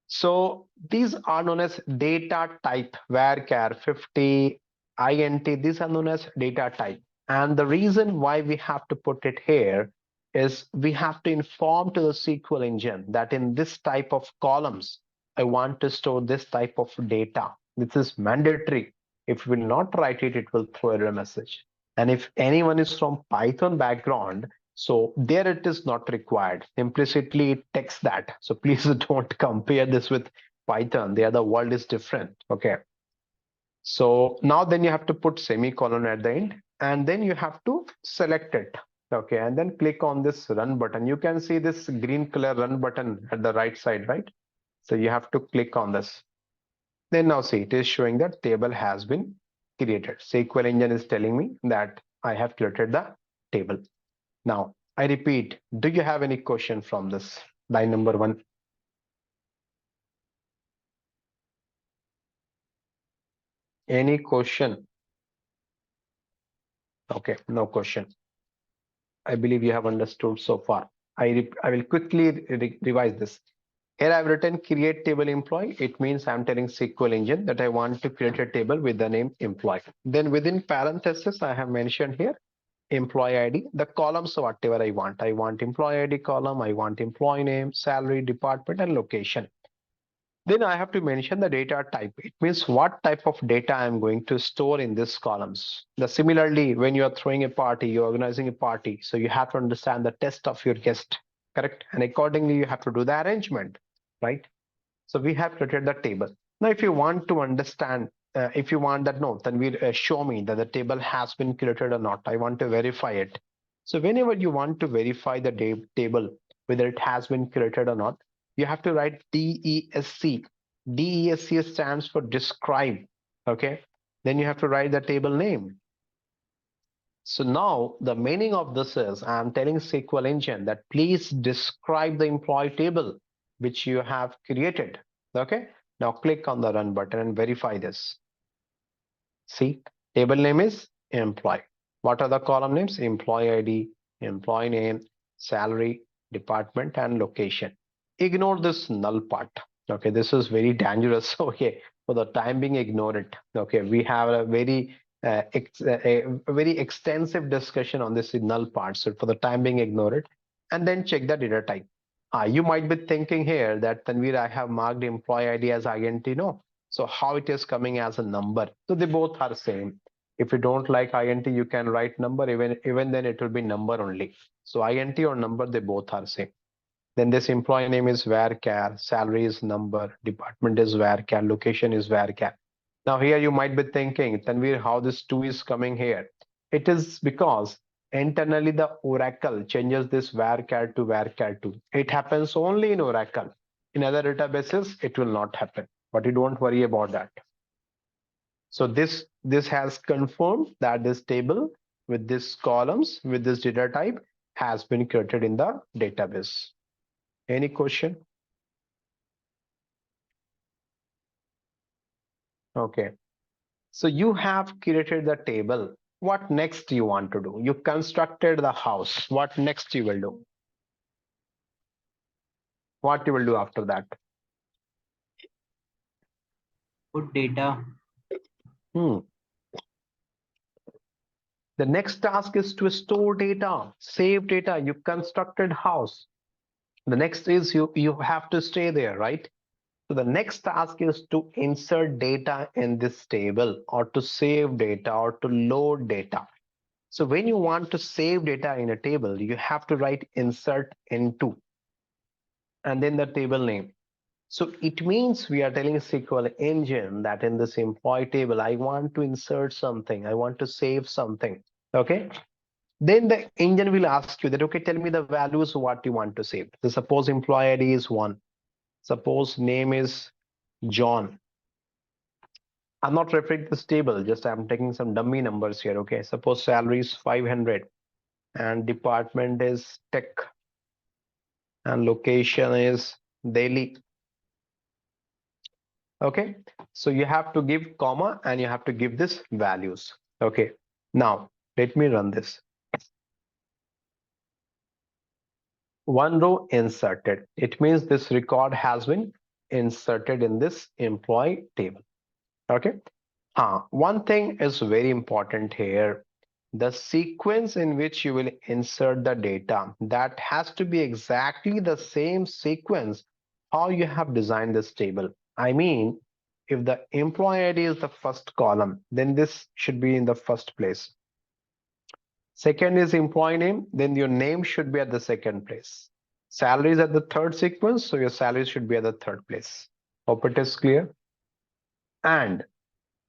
So these are known as data type, varchar 50, int, these are known as data type. And the reason why we have to put it here is we have to inform to the SQL engine that in this type of columns, I want to store this type of data. This is mandatory. If we will not write it, it will throw error message. And if anyone is from Python background, so there it is not required. Implicitly it takes that. So please don't compare this with Python. There the world is different. Okay. So now then you have to put semicolon at the end and then you have to select it. Okay. And then click on this run button. You can see this green color run button at the right side, right? So you have to click on this. Then now see, it is showing that table has been created. SQL engine is telling me that I have created the table. Now, I repeat, do you have any question from this line number 1? Any question? Okay, no question. I believe you have understood so far. I will quickly revise this. Here I've written create table employee. It means I'm telling SQL engine that I want to create a table with the name employee. Then within parentheses, I have mentioned here employee ID, the columns whatever I want. I want employee ID column, I want employee name, salary, department, and location. Then I have to mention the data type. It means what type of data I'm going to store in these columns. Similarly, when you're throwing a party, you're organizing a party, so you have to understand the test of your guest, correct? And accordingly, you have to do the arrangement, right? So we have created the table. Now, if you want to understand, if you want that, no, then we show me that the table has been created or not. I want to verify it. So whenever you want to verify the table, whether it has been created or not, you have to write DESC. DESC stands for describe. Okay. Then you have to write the table name. So now the meaning of this is I'm telling SQL engine that please describe the employee table which you have created. Okay. Now click on the run button and verify this. See, table name is employee. What are the column names? Employee ID, employee name, salary, department, and location. Ignore this null part. Okay, this is very dangerous. Okay, for the time being, ignore it. Okay, we have a very extensive discussion on this null part. So for the time being, ignore it, and then check the data type. You might be thinking here that Tanvir, I have marked employee ID as INT. No, so how it is coming as a number? So they both are same. If you don't like INT, you can write number. Even then, it will be number only. So INT or number, they both are same. Then this employee name is varchar, salary is number, department is varchar, location is varchar. Now here you might be thinking, Tanvir, how this two is coming here? It is because internally the Oracle changes this varchar to varchar2. It happens only in Oracle. In other databases, it will not happen. But you don't worry about that. So this has confirmed that this table with these columns, with this data type has been created in the database. Any question? Okay. So you have created the table. What next you want to do? You constructed the house. What next you will do? What you will do after that? Put data. The next task is to store data, save data. You constructed house. The next is you have to stay there, right? So the next task is to insert data in this table or to save data or to load data. So when you want to save data in a table, you have to write insert into and then the table name. So it means we are telling SQL engine that in this employee table, I want to insert something. I want to save something. Okay. Then the engine will ask you that, okay, tell me the values, what you want to save. So suppose employee ID is 1. Suppose name is John. I'm not referring to this table, just I'm taking some dummy numbers here. Okay. Suppose salary is 500 and department is tech and location is Delhi. Okay. So you have to give comma and you have to give this values. Okay. Now let me run this. One row inserted. It means this record has been inserted in this employee table. Okay. One thing is very important here. The sequence in which you will insert the data, that has to be exactly the same sequence how you have designed this table. I mean, if the employee ID is the first column, then this should be in the first place. Second is employee name, then your name should be at the second place. Salary is at the third sequence, so your salary should be at the third place. Hope it is clear. And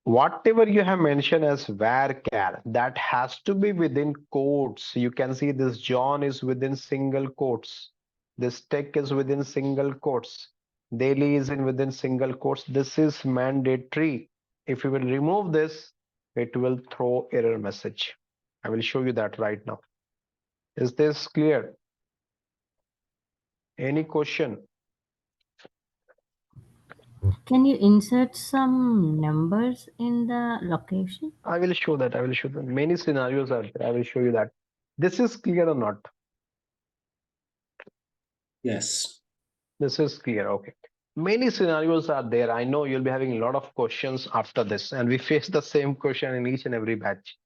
whatever you have mentioned as varchar, that has to be within quotes. You can see this John is within single quotes. This tech is within single quotes. Daily is in within single quotes. This is mandatory. If you will remove this, it will throw error message. I will show you that right now. Is this clear? Any question? Can you insert some numbers in the location? I will show that. I will show that. Many scenarios are there. I will show you that. This is clear or not? Yes. This is clear. Okay. Many scenarios are there. I know you'll be having a lot of questions after this, and we face the same question in each and every batch.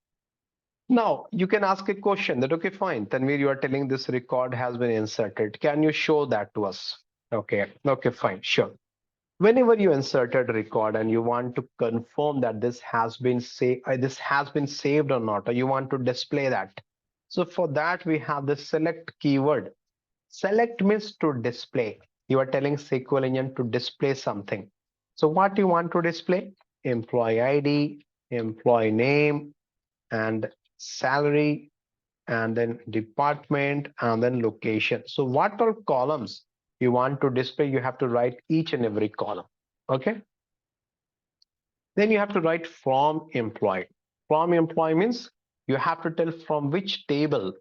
Now, you can ask a question that, okay, fine, Tanvir, you are telling this record has been inserted. Can you show that to us? Okay. Okay, fine. Sure. Whenever you inserted a record and you want to confirm that this has been saved or not, or you want to display that. So for that, we have the select keyword. Select means to display. You are telling SQL engine to display something. So what you want to display? Employee ID, employee name, and salary, and then department, and then location. So what are columns you want to display? You have to write each and every column. Okay. Then you have to write from employee. From employee means You have to tell from which table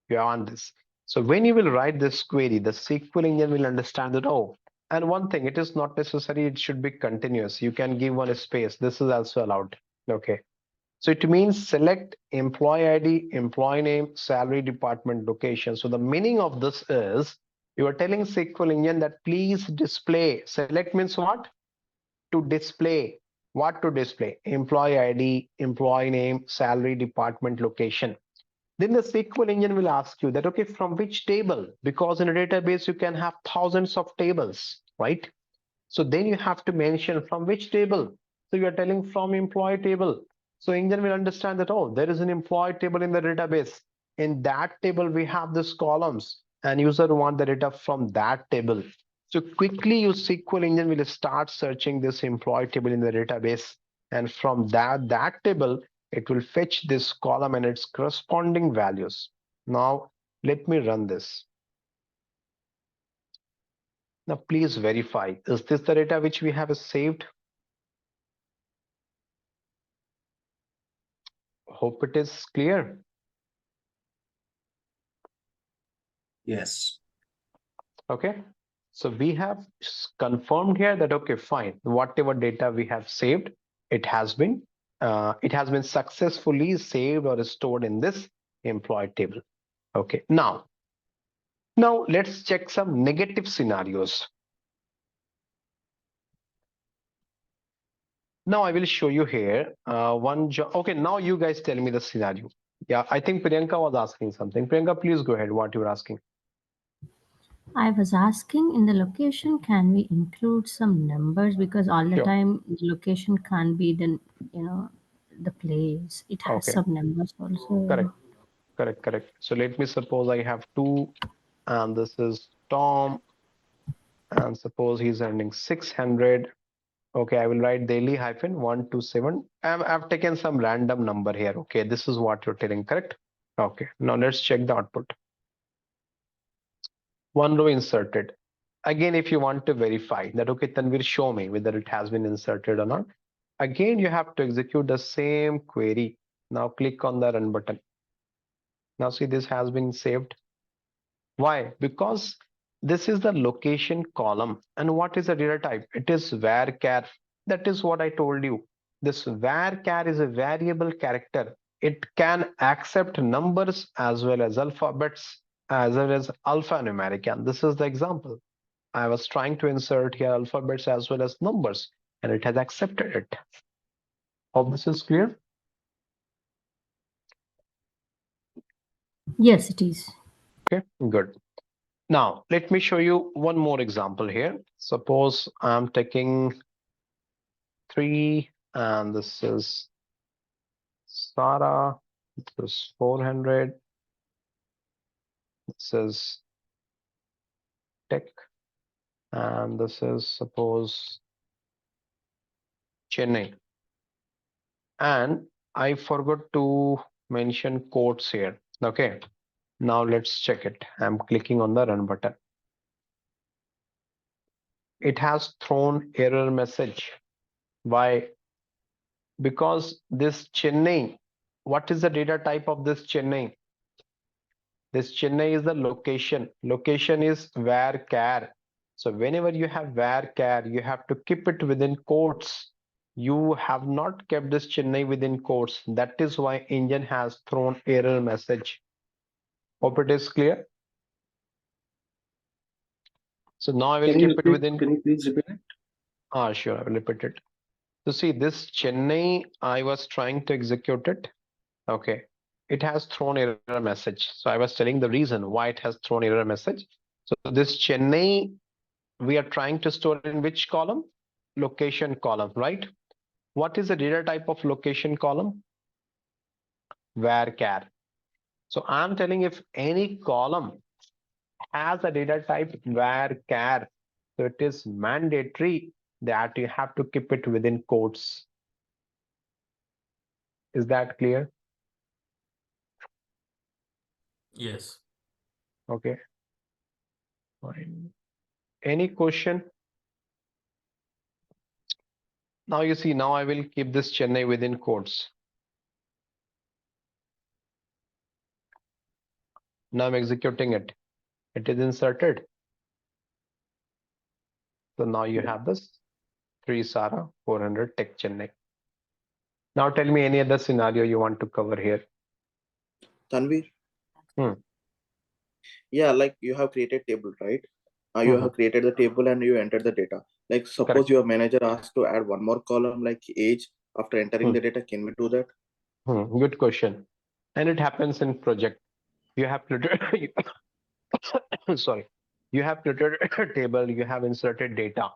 you want this. So when you will write this query, the SQL engine will understand that, oh, and one thing, it is not necessary, it should be continuous. You can give one space. This is also allowed. Okay. So it means select employee ID, employee name, salary, department, location. So the meaning of this is you are telling SQL engine that please display. Select means what? To display. What to display? Employee ID, employee name, salary, department, location. Then the SQL engine will ask you that, okay, from which table? Because in a database, you can have thousands of tables, right? So then you have to mention from which table. So you are telling from employee table. So engine will understand that, oh, there is an employee table in the database. In that table, we have these columns and user want the data from that table. So quickly your SQL engine will start searching this employee table in the database. And from that table, it will fetch this column and its corresponding values. Now, let me run this. Now, please verify, is this the data which we have saved? Hope it is clear. Yes. Okay. So we have confirmed here that, okay, fine. Whatever data we have saved, it has been successfully saved or stored in this employee table. Okay. Now let's check some negative scenarios. Now I will show you here one job. Okay. Now you guys tell me the scenario. Yeah, I think Priyanka was asking something. Priyanka, please go ahead. What you were asking? I was asking in the location, can we include some numbers? Because all the Sure. time, the location can't be the place. It has Okay. some numbers also. Correct. So let me suppose I have two, and this is Tom, and suppose he's earning 600. Okay, I will write daily hyphen 127. I've taken some random number here. Okay, this is what you're telling, correct? Okay, now let's check the output. One row inserted. Again, if you want to verify that, okay, Tanvir, show me whether it has been inserted or not. Again, you have to execute the same query. Now click on the run button. Now see, this has been saved. Why? Because this is the location column. And what is the data type? It is varchar. That is what I told you. This varchar is a variable character. It can accept numbers as well as alphabets as well as alphanumeric. And this is the example. I was trying to insert here alphabets as well as numbers, and it has accepted it. Hope this is clear. Yes, it is. Okay, good. Now, let me show you one more example here. Suppose I'm taking 3, and this is Sarah. This is 400. This is Tech, and this is suppose Chennai. And I forgot to mention quotes here. Okay, now let's check it. I'm clicking on the run button. It has thrown error message. Why? Because this Chennai, what is the data type of this Chennai? This Chennai is the location. Location is varchar. So whenever you have varchar, you have to keep it within quotes. You have not kept this Chennai within quotes. That is why engine has thrown error message. Hope it is clear. So now I will keep it within. Can you please repeat it? Sure, I will repeat it. So see, this Chennai, I was trying to execute it. Okay, it has thrown error message. So I was telling the reason why it has thrown error message. So this Chennai, we are trying to store in which column? Location column, right? What is the data type of location column? Varchar. So I'm telling if any column has a data type varchar, so it is mandatory that you have to keep it within quotes. Is that clear? Yes. Okay. Fine. Any question? Now you see, now I will keep this Chennai within quotes. Now I'm executing it. It is inserted. So now you have this 3 Sara, 400 Tech Chennai. Now tell me any other scenario you want to cover here. Tanvir, Hmm. yeah, like you have created table, right? You have created the table and you entered the data. Like suppose Correct. your manager asked to add one more column like age after entering the data. Can we do that? Good question. And it happens in project. You have created, sorry, you have created a table, you have inserted data.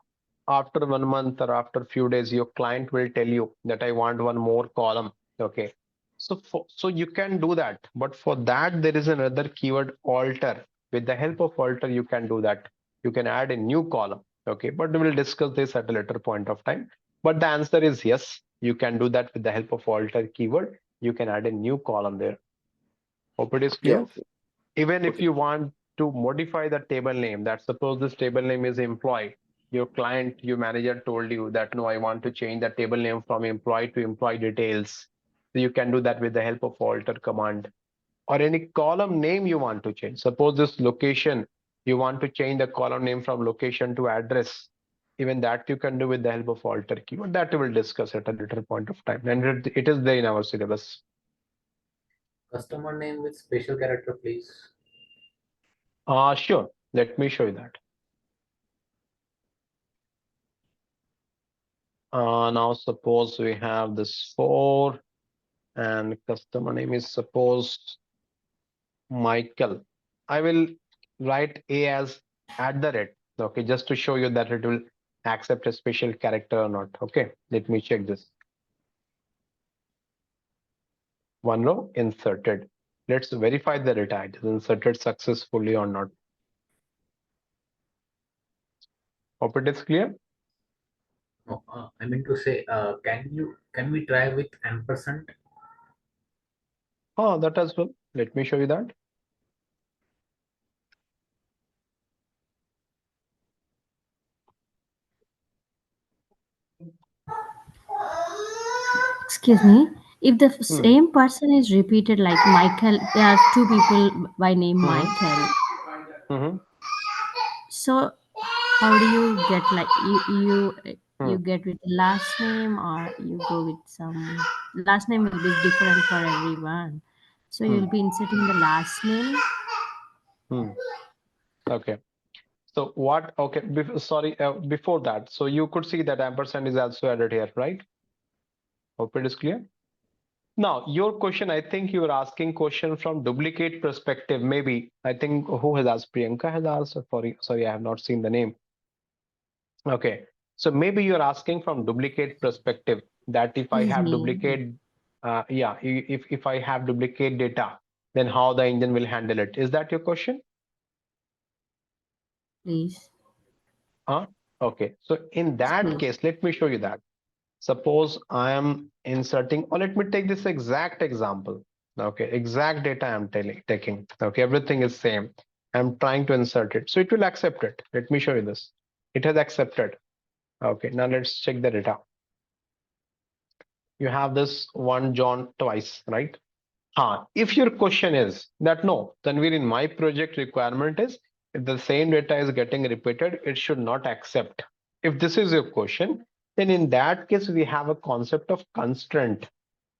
After 1 month or after few days, your client will tell you that I want one more column. Okay. So you can do that, but for that there is another keyword alter. With the help of alter, you can do that. You can add a new column. Okay, but we will discuss this at a later point of time. But the answer is yes, you can do that with the help of alter keyword. You can add a new column there. Hope it is Yeah. clear. Okay. Even if Okay. you want to modify the table name, that suppose this table name is employee, your client, your manager told you that no, I want to change the table name from employee to employee details. So you can do that with the help of alter command. Or any column name you want to change. Suppose this location, you want to change the column name from location to address. Even that you can do with the help of alter keyword. That we will discuss at a later point of time. And it is there in our syllabus. Customer name with special character, please. Sure. Let me show you that. Now suppose we have this 4 and customer name is suppose Michael. I will write A as @ okay, just to show you that it will accept a special character or not. Okay, let me check this. One row inserted. Let's verify the data. It is inserted successfully or not. Hope it is clear. No, I mean to say, can we try with ampersand? That as well. Let me show you that. Excuse me. If the same person is repeated, like Michael, there are two people by name Michael. So how do you get, like, you get with the last name, or you go with some last name will be different for everyone. So you'll be inserting the last name. Okay. So what? Okay. Sorry. Before that, so you could see that ampersand is also added here, right? Hope it is clear. Now, your question, I think you were asking question from duplicate perspective. Maybe I think who has asked? Priyanka has asked. Sorry, I have not seen the name. Okay, so maybe you're asking from duplicate perspective that if I have duplicate, yeah, if I have duplicate data, then how the engine will handle it? Is that your question? Please. Okay, so in that case, let me show you that. Suppose I am inserting, or let me take this exact example. Okay, exact data I'm taking. Okay, everything is same. I'm trying to insert it. So it will accept it. Let me show you this. It has accepted. Okay, now let's check the data. You have this one John twice, right? If your question is that no, Tanvir, in my project requirement is if the same data is getting repeated, it should not accept. If this is your question, then in that case, we have a concept of constraint.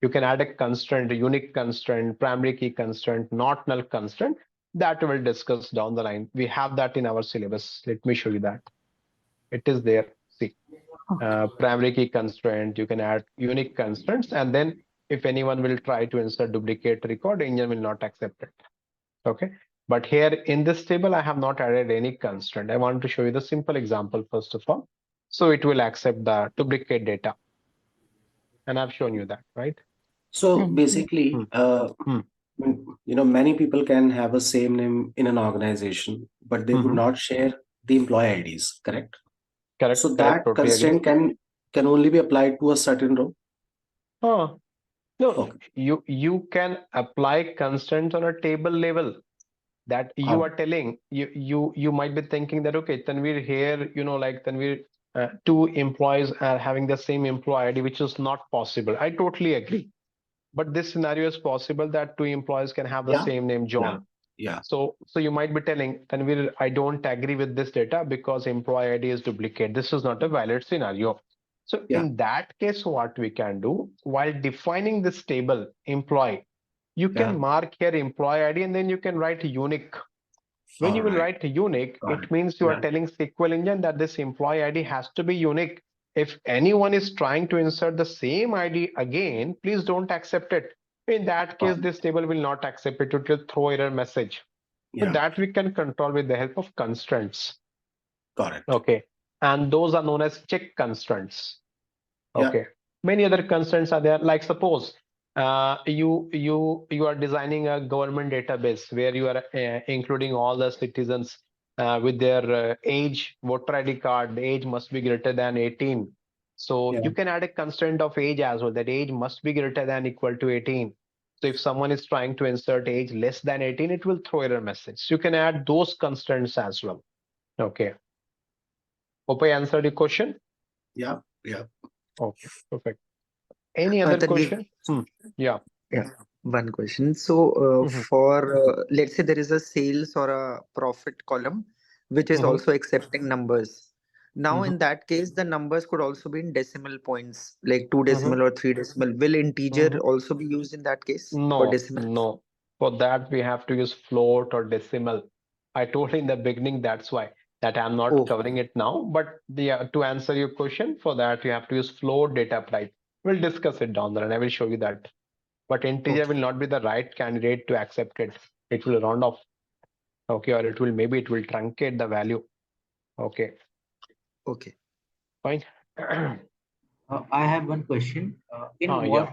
You can add a constraint, a unique constraint, primary key constraint, not null constraint. That we'll discuss down the line. We have that in our syllabus. Let me show you that. It is there. See, primary key constraint, you can add unique constraints, and then if anyone will try to insert duplicate record, engine will not accept it. Okay, but here in this table, I have not added any constraint. I want to show you the simple example first of all. So it will accept the duplicate data. And I've shown you that, right? So basically, many people can have a same name in an organization, but they would not share the employee IDs, correct? Correct. So Correct, that totally constraint can only be applied to a certain row. No, you can apply constraints on a table level. That you are telling, you might be thinking that okay, Tanvir, here, like Tanvir, two employees are having the same employee ID, which is not possible. I totally agree. But this scenario is possible that two employees can have the same name, John. Yeah. So you might be telling, Tanvir, I don't agree with this data because employee ID is duplicate. This is not a valid scenario. So Yeah. in that case, what we can do while defining this table employee, you can Yeah. mark here employee ID and then you can write unique. When you will Alright. write unique, Got it means you are Yeah. telling SQL engine that this employee ID has to be unique. If anyone is trying to insert the same ID again, please don't accept it. In that case, this table will not accept it. It will throw error message. But Yeah. that we can control with the help of constraints. Got it. Okay. And those are known as check constraints. Yeah. Okay. Many other constraints are there. Like suppose you are designing a government database where you are including all the citizens with their age, voter ID card. The age must be greater than 18. So Yeah. you can add a constraint of age as well. That age must be greater than equal to 18. So if someone is trying to insert age less than 18, it will throw error message. So you can add those constraints as well. Okay. Hope I answered your question. Yeah. Yeah. Okay, perfect. Any other Tanvir, question? Yeah. yeah, one question. So, Mhm, for let's say there is a sales or a profit column which is mhm, also accepting numbers. Now, mhm, in that case, the numbers could also be in decimal points, like two mhm, decimal or three decimal. Will integer mhm. also be used in that case for No, decimal? no. For that, we have to use float or decimal. I told in the beginning, that's why that I'm not Oh, covering it now. But to answer your question, for that, you have to use float data type. We'll discuss it down there and I will show you that. But integer okay, will not be the right candidate to accept it. It will round off. Okay, or maybe it will truncate the value. Okay, okay. fine. I have one question. In Yeah.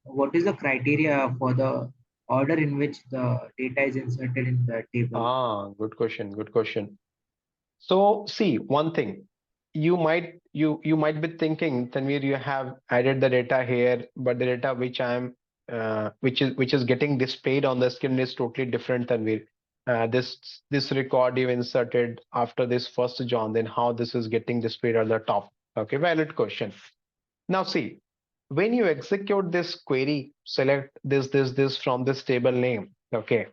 what is the criteria for the order in which the data is inserted in the table? Good question. Good question. So see one thing, you might be thinking, Tanvir, you have added the data here, but the data which I'm which is getting displayed on the screen is totally different, Tanvir. This record you inserted after this first John, then how this is getting displayed at the top? Okay, valid question. Now see, when you execute this query, select this from this table name. Okay,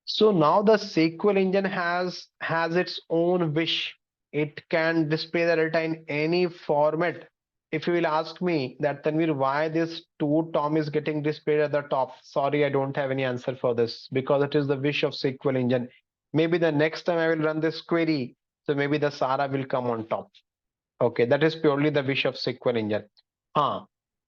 so now the SQL engine has its own wish. It can display the data in any format. If you will ask me that, Tanvir, why this two Tom is getting displayed at the top? Sorry, I don't have any answer for this because it is the wish of SQL engine. Maybe the next time I will run this query, so maybe the Sara will come on top. Okay, that is purely the wish of SQL engine.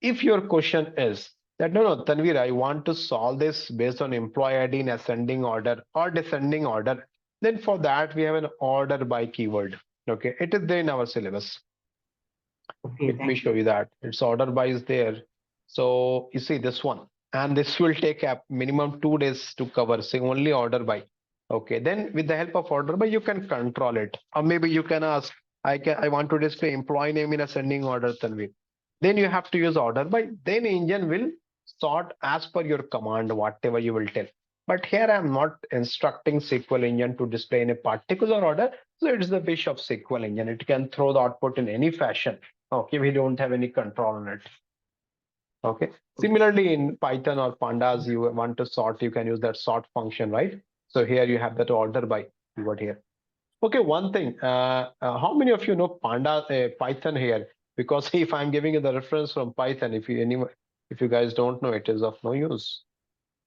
If your question is that no, Tanvir, I want to solve this based on employee ID in ascending order or descending order, then for that we have an order by keyword. Okay, it is there in our syllabus. Okay, Let me thank show you. you that. It's order by is there. So you see this one, and this will take a minimum 2 days to cover. Say only order by. Okay, then with the help of order by, you can control it, or maybe you can ask, I want to display employee name in ascending order, Tanvir. Then you have to use order by. Then engine will sort as per your command, whatever you will tell. But here I'm not instructing SQL engine to display in a particular order. So it's the wish of SQL engine. It can throw the output in any fashion. Okay, we don't have any control on it. Okay. Similarly, in Python or Pandas, you want to sort, you can use that sort function, right? So here you have that order by keyword here. Okay, one thing. How many of you know Python here? Because if I'm giving you the reference from Python, if you guys don't know, it is of no use.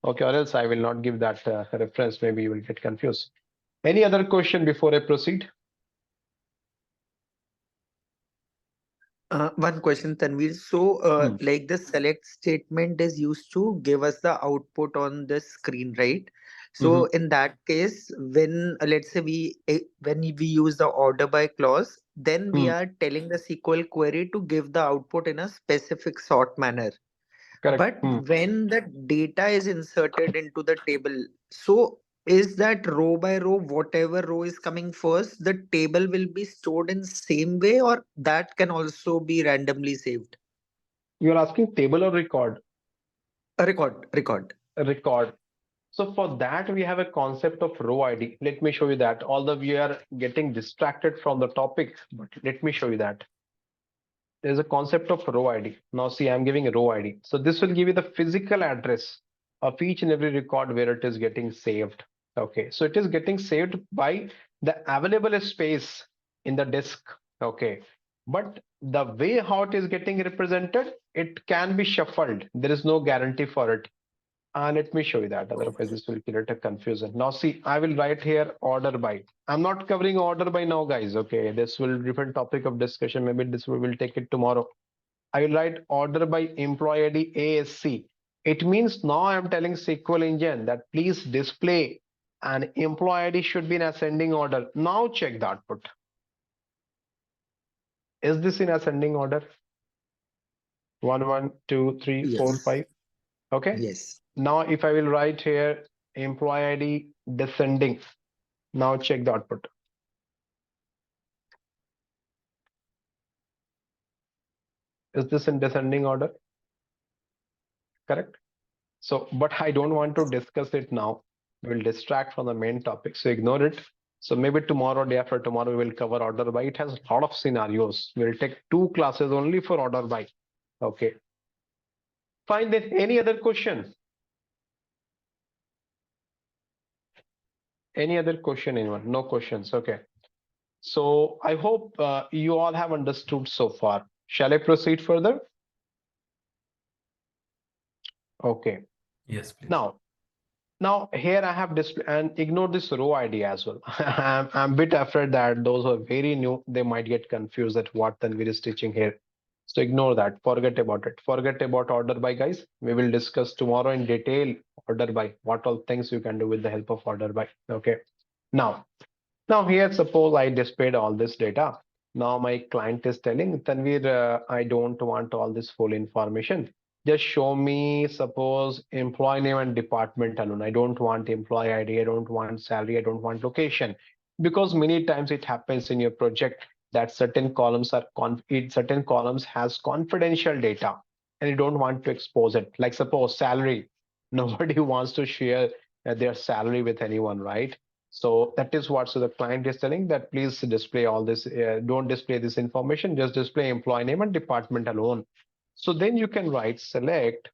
Okay, or else I will not give that reference. Maybe you will get confused. Any other question before I proceed? One question, Tanvir. So, Hmm. like the select statement is used to give us the output on the screen, right? So, Mhm. in that case, when let's say when we use the order by clause, then we Hmm. are telling the SQL query to give the output in a specific sort manner. Correct. But when the data is inserted into the table, so is that row by row, whatever row is coming first, the table will be stored in same way, or that can also be randomly saved? You're asking table or record? A record. Record. So for that, we have a concept of row ID. Let me show you that. Although we are getting distracted from the topic, but let me show you that. There's a concept of row ID. Now see, I'm giving a row ID. So this will give you the physical address of each and every record where it is getting saved. Okay, so it is getting saved by the available space in the disk. Okay, but the way how it is getting represented, it can be shuffled. There is no guarantee for it. Let me show you that. Otherwise, this will create a confusion. Now, see, I will write here order by. I'm not covering order by now, guys. Okay, this will different topic of discussion. Maybe this we will take it tomorrow. I will write order by employee ID ASC. It means now I am telling SQL engine that please display an employee ID should be in ascending order. Now check the output. Is this in ascending order? 1, 1, 2, 3, 4, 5. Okay. Yes. Now if I will write here employee ID descending. Now check the output. Is this in descending order? Correct. So, but I don't want to discuss it now. We will distract from the main topic. So ignore it. So maybe tomorrow, day after tomorrow, we will cover order by. It has a lot of scenarios. We'll take 2 classes only for order by. Okay. Fine then. Any other question? Any other question, anyone? No questions. Okay. So I hope you all have understood so far. Shall I proceed further? Okay. Yes, please. Now here I have display and ignore this row ID as well. I'm a bit afraid that those who are very new, they might get confused at what Tanvir is teaching here. So ignore that, forget about it. Forget about order by, guys. We will discuss tomorrow in detail order by, what all things you can do with the help of order by. Okay. Now here, suppose I displayed all this data. Now my client is telling Tanvir, I don't want all this full information. Just show me, suppose, employee name and department alone. I don't want employee ID. I don't want salary. I don't want location. Because many times it happens in your project that certain columns are certain columns has confidential data and you don't want to expose it. Like suppose salary. Nobody wants to share their salary with anyone, right? So that is what, so the client is telling that please display all this, don't display this information, just display employee name and department alone. So then you can write select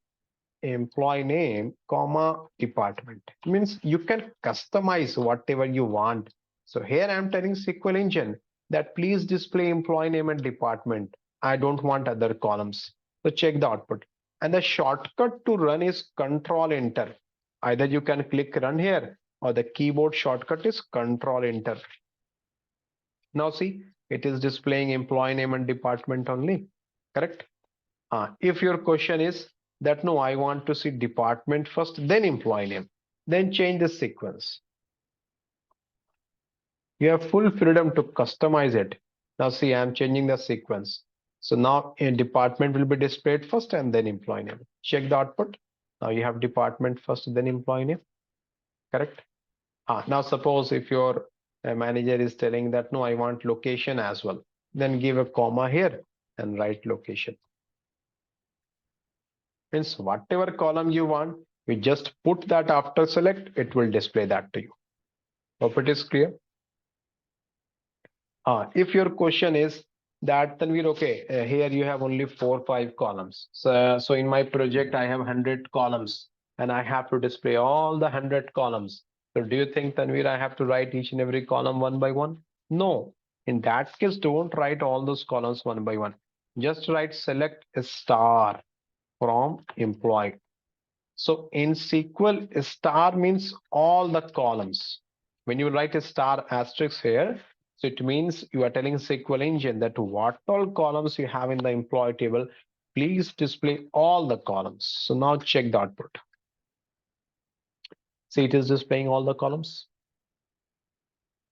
employee name, comma, department. It means you can customize whatever you want. So here I'm telling SQL engine that please display employee name and department. I don't want other columns. So check the output. And the shortcut to run is Control Enter. Either you can click run here or the keyboard shortcut is Control Enter. Now see, it is displaying employee name and department only. Correct? If your question is that no, I want to see department first, then employee name, then change the sequence. You have full freedom to customize it. Now see, I'm changing the sequence. So now a department will be displayed first and then employee name. Check the output. Now you have department first, then employee name. Correct? Now suppose if your manager is telling that no, I want location as well, then give a comma here and write location. Means whatever column you want, you just put that after select, it will display that to you. Hope it is clear. If your question is that Tanvir, okay, here you have only 4, 5 columns. So in my project, I have 100 columns and I have to display all the 100 columns. So do you think, Tanvir, I have to write each and every column one by one? No. In that case, don't write all those columns one by one. Just write select a star from employee. So in SQL, star means all the columns. When you write a star asterisk here, so it means you are telling SQL engine that what all columns you have in the employee table, please display all the columns. So now check the output. See, it is displaying all the columns.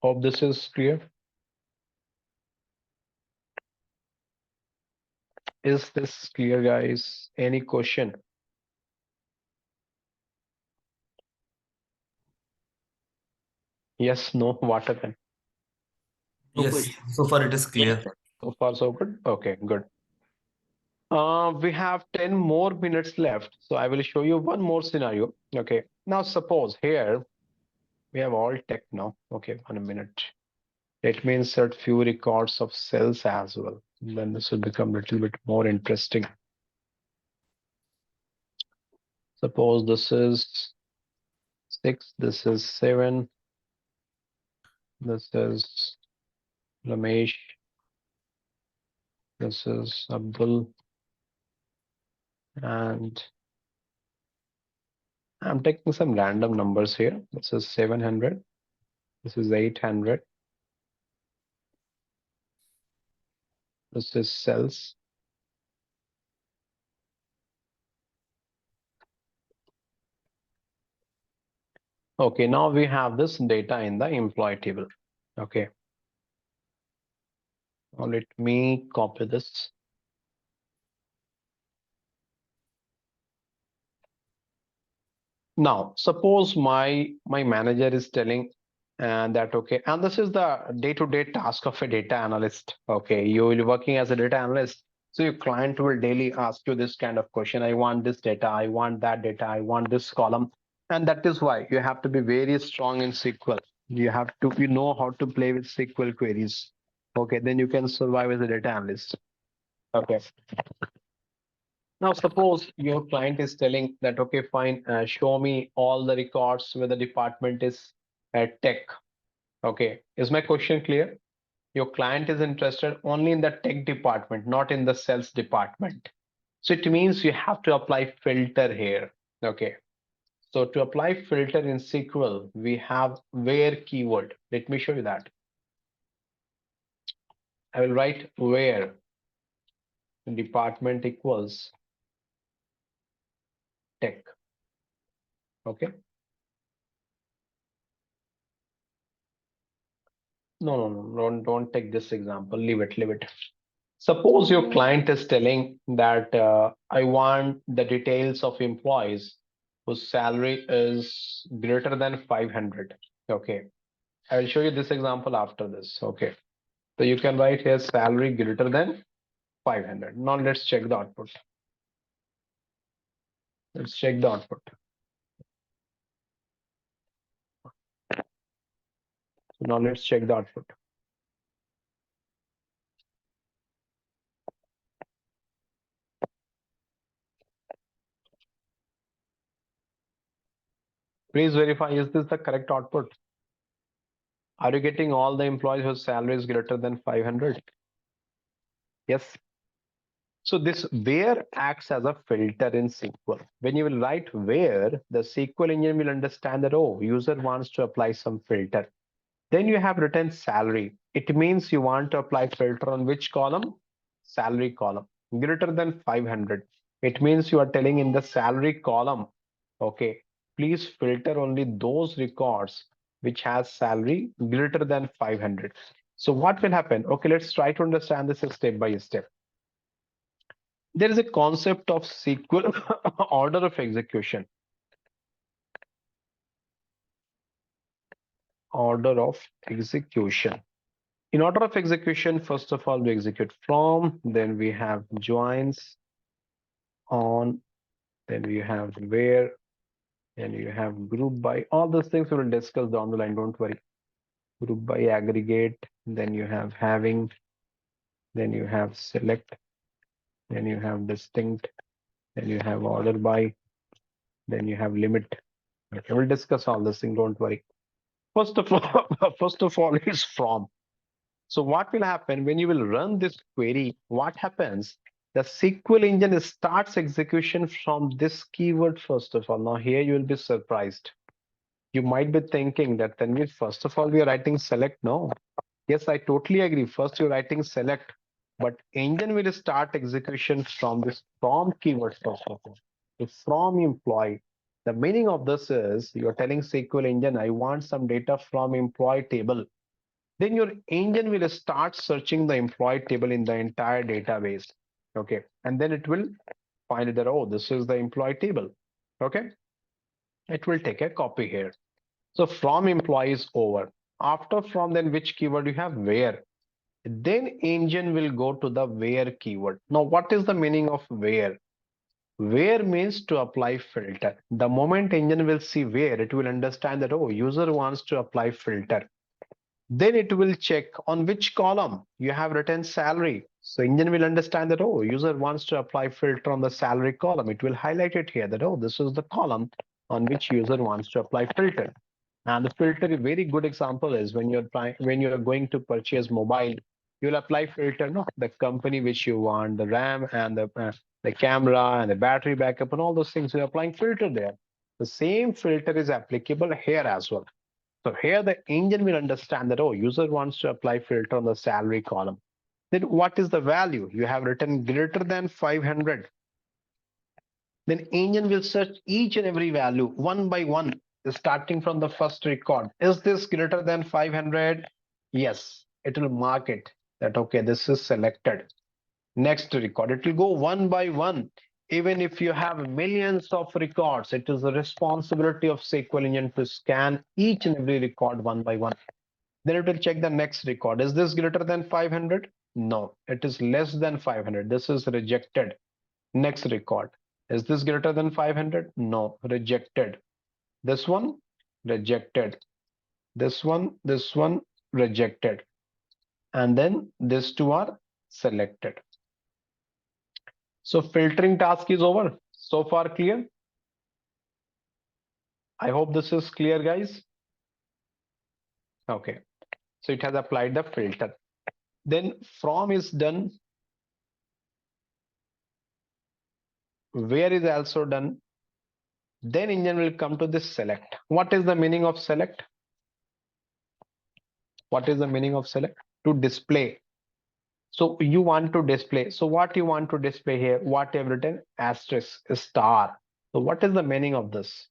Hope this is clear. Is this clear, guys? Any question? Yes, no, what happened? Yes, so far it is clear. So far, so good. Okay, good. We have 10 more minutes left. So I will show you one more scenario. Okay. Now suppose here we have all tech now. Okay, 1 minute. Let me insert few records of cells as well. And then this will become a little bit more interesting. Suppose this is 6, this is 7, this is Ramesh, this is Abdul, and I'm taking some random numbers here. This is 700, this is 800, this is cells. Okay, now we have this data in the employee table. Okay, now let me copy this. Now, suppose my manager is telling that, okay, and this is the day-to-day task of a data analyst. Okay, you will be working as a data analyst. So your client will daily ask you this kind of question. I want this data, I want that data, I want this column. And that is why you have to be very strong in SQL. You know how to play with SQL queries. Okay, then you can survive as a data analyst. Okay. Now, suppose your client is telling that, okay, fine, show me all the records where the department is tech. Okay, is my question clear? Your client is interested only in the tech department, not in the sales department. So it means you have to apply filter here. Okay, so to apply filter in SQL, we have where keyword. Let me show you that. I will write where department equals tech. Okay. No, don't take this example. Leave it. Suppose your client is telling that I want the details of employees whose salary is greater than 500. Okay, I will show you this example after this. Okay, so you can write here salary greater than 500. Now let's check the output. Let's check the output. So now let's check the output. Please verify, is this the correct output? Are you getting all the employees whose salary is greater than 500? Yes. So this where acts as a filter in SQL. When you will write where, the SQL engine will understand that, oh, user wants to apply some filter. Then you have written salary. It means you want to apply filter on which column? Salary column. Greater than 500. It means you are telling in the salary column, okay, please filter only those records which has salary greater than 500. So what will happen? Okay, let's try to understand this step by step. There is a concept of SQL order of execution. Order of execution. In order of execution, first of all, we execute from, then we have joins on, then we have where, then you have group by. All those things we will discuss down the line, don't worry. Group by, aggregate, then you have having, then you have select, then you have distinct, then you have order by, then you have limit. Okay, we'll discuss all this thing, don't worry. First of all is from. So what will happen when you will run this query? What happens? The SQL engine starts execution from this keyword first of all. Now here you will be surprised. You might be thinking that then first of all we are writing select. No. Yes, I totally agree. First you're writing select, but engine will start execution from this from keyword first of all. So from employee. The meaning of this is you're telling SQL engine, I want some data from employee table. Then your engine will start searching the employee table in the entire database. Okay, and then it will find that, oh, this is the employee table. Okay, it will take a copy here. So from employees over. After from, then which keyword you have? Where. Then engine will go to the where keyword. Now what is the meaning of where? Where means to apply filter. The moment engine will see where, it will understand that, oh, user wants to apply filter. Then it will check on which column you have written salary. So engine will understand that, oh, user wants to apply filter on the salary column. It will highlight it here that, oh, this is the column on which user wants to apply filter. And the filter, a very good example is when you're going to purchase mobile, you'll apply filter, no, the company which you want, the RAM and the camera and the battery backup and all those things. You're applying filter there. The same filter is applicable here as well. So here the engine will understand that, oh, user wants to apply filter on the salary column. Then what is the value? You have written greater than 500. Then engine will search each and every value one by one, starting from the first record. Is this greater than 500? Yes, it will mark it that, okay, this is selected. Next record, it will go one by one. Even if you have millions of records, it is the responsibility of SQL engine to scan each and every record one by one. Then it will check the next record. Is this greater than 500? No, it is less than 500. This is rejected. Next record. Is this greater than 500? No, rejected. This one, rejected. This one, rejected. And then these two are selected. So filtering task is over. So far clear? I hope this is clear, guys. Okay. So it has applied the filter. Then from is done. Where is also done. Then engine will come to this select. What is the meaning of select? What is the meaning of select? To display. So you want to display. So what you want to display here? What I've written? Asterisk, star. So what is the meaning of this?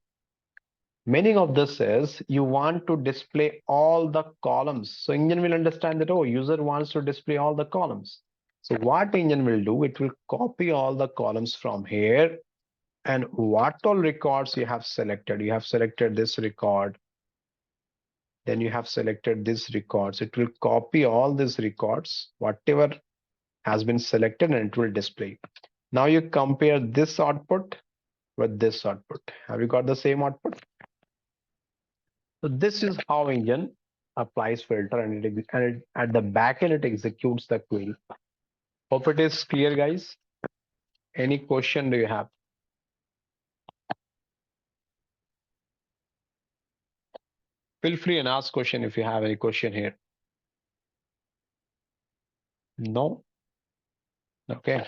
Meaning of this is you want to display all the columns. So engine will understand that, oh, user wants to display all the columns. So what engine will do? It will copy all the columns from here. And what all records you have selected? You have selected this record. Then you have selected these records. It will copy all these records, whatever has been selected, and it will display. Now you compare this output with this output. Have you got the same output? So this is how engine applies filter, and at the back end it executes the query. Hope it is clear, guys. Any question do you have? Feel free and ask question if you have any question here. No? Okay.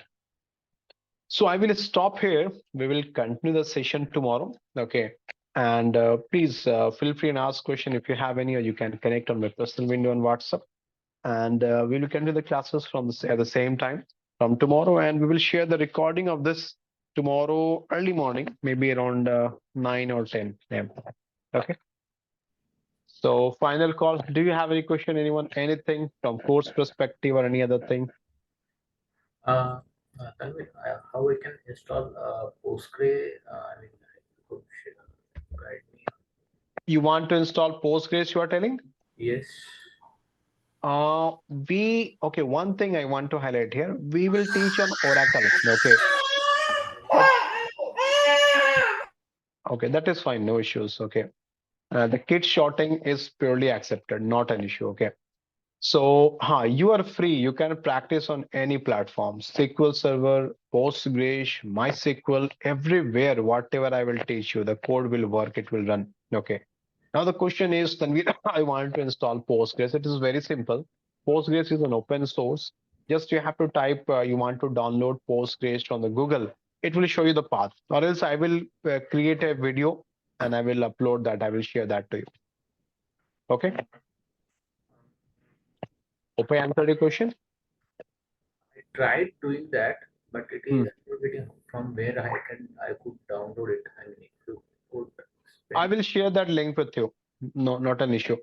So I will stop here. We will continue the session tomorrow. Okay. And please feel free and ask question if you have any, or you can connect on my personal window on WhatsApp. And we will continue the classes at the same time from tomorrow. And we will share the recording of this tomorrow early morning, maybe around 9 or 10 a.m. Okay. So final call. Do you have any question, anyone? Anything from course perspective or any other thing? Tell me how we can install Postgre. I mean, could guide me. You want to install Postgres, you are telling? Yes. Okay, one thing I want to highlight here, we will teach on Oracle. Okay. But okay, that is fine, no issues. Okay. The kit shorting is purely accepted, not an issue. Okay. So you are free. You can practice on any platform, SQL Server, Postgres, MySQL, everywhere. Whatever I will teach you, the code will work. It will run. Okay. Now the question is, Tanvir, I want to install Postgres. It is very simple. Postgres is an open source. Just you have to type, you want to download Postgres from the Google. It will show you the path. Or else I will create a video and I will upload that. I will share that to you. Okay. Hope I answered your question. I tried doing that, but it is getting from where I could download it. I mean, if you could I will share that link with you. No, not an issue.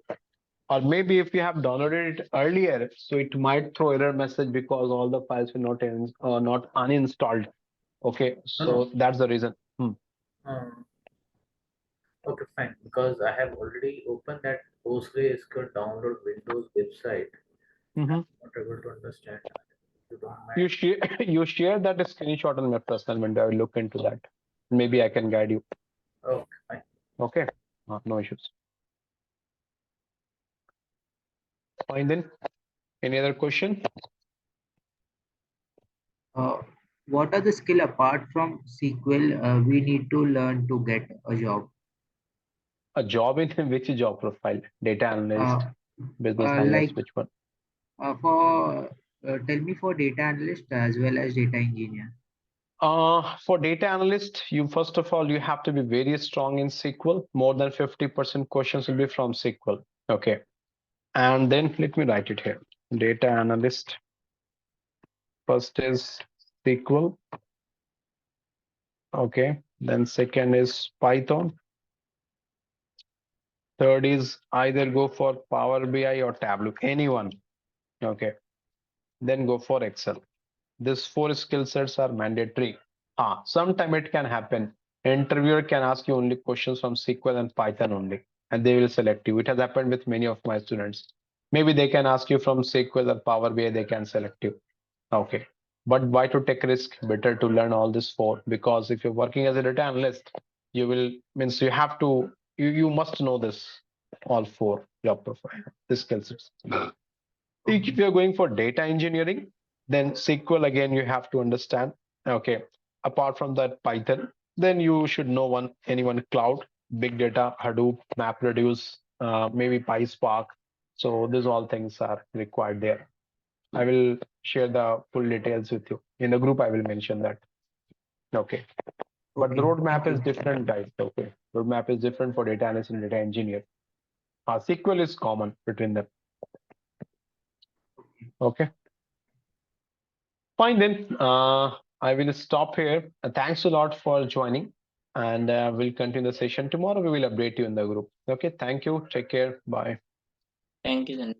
Or maybe if you have downloaded it earlier, so it might throw error message because all the files were not uninstalled. Okay, so that's the reason. Okay, fine. Because I have already opened that PostgreSQL download Windows website. I'm not able to understand. You share you share that screenshot on my personal window. I will look into that. Maybe I can guide you. Okay, fine. Okay, no issues. Fine then. Any other question? What are the skill apart from SQL we need to learn to get a job? a job in which job profile? Data analyst, business Like analyst, which one? tell me for data analyst as well as data engineer. For data analyst, you first of all, you have to be very strong in SQL. More than 50% questions will be from SQL. Okay. And then let me write it here. Data analyst. First is SQL. Okay. Then second is Python. Third is either go for Power BI or Tableau, anyone. Okay. Then go for Excel. These 4 skill sets are mandatory. Sometime it can happen. Interviewer can ask you only questions from SQL and Python only, and they will select you. It has happened with many of my students. Maybe they can ask you from SQL or Power BI, they can select you. Okay. But why to take risk? Better to learn all this 4, because if you're working as a data analyst, you will means you have to you must know this all 4 job profile, the skill sets. If you're going for data engineering, then SQL again you have to understand. Okay. Apart from that, Python, then you should know anyone cloud, big data, Hadoop, MapReduce, maybe PySpark. So these all things are required there. I will share the full details with you. In the group, I will mention that. Okay. But the roadmap is different, guys. Okay. Roadmap is different for data analyst and data engineer. SQL is common between them. Okay. Fine then. I will stop here. Thanks a lot for joining, and we'll continue the session tomorrow. We will update you in the group. Okay. Thank you. Take care. Bye. Thank you, Sandeep.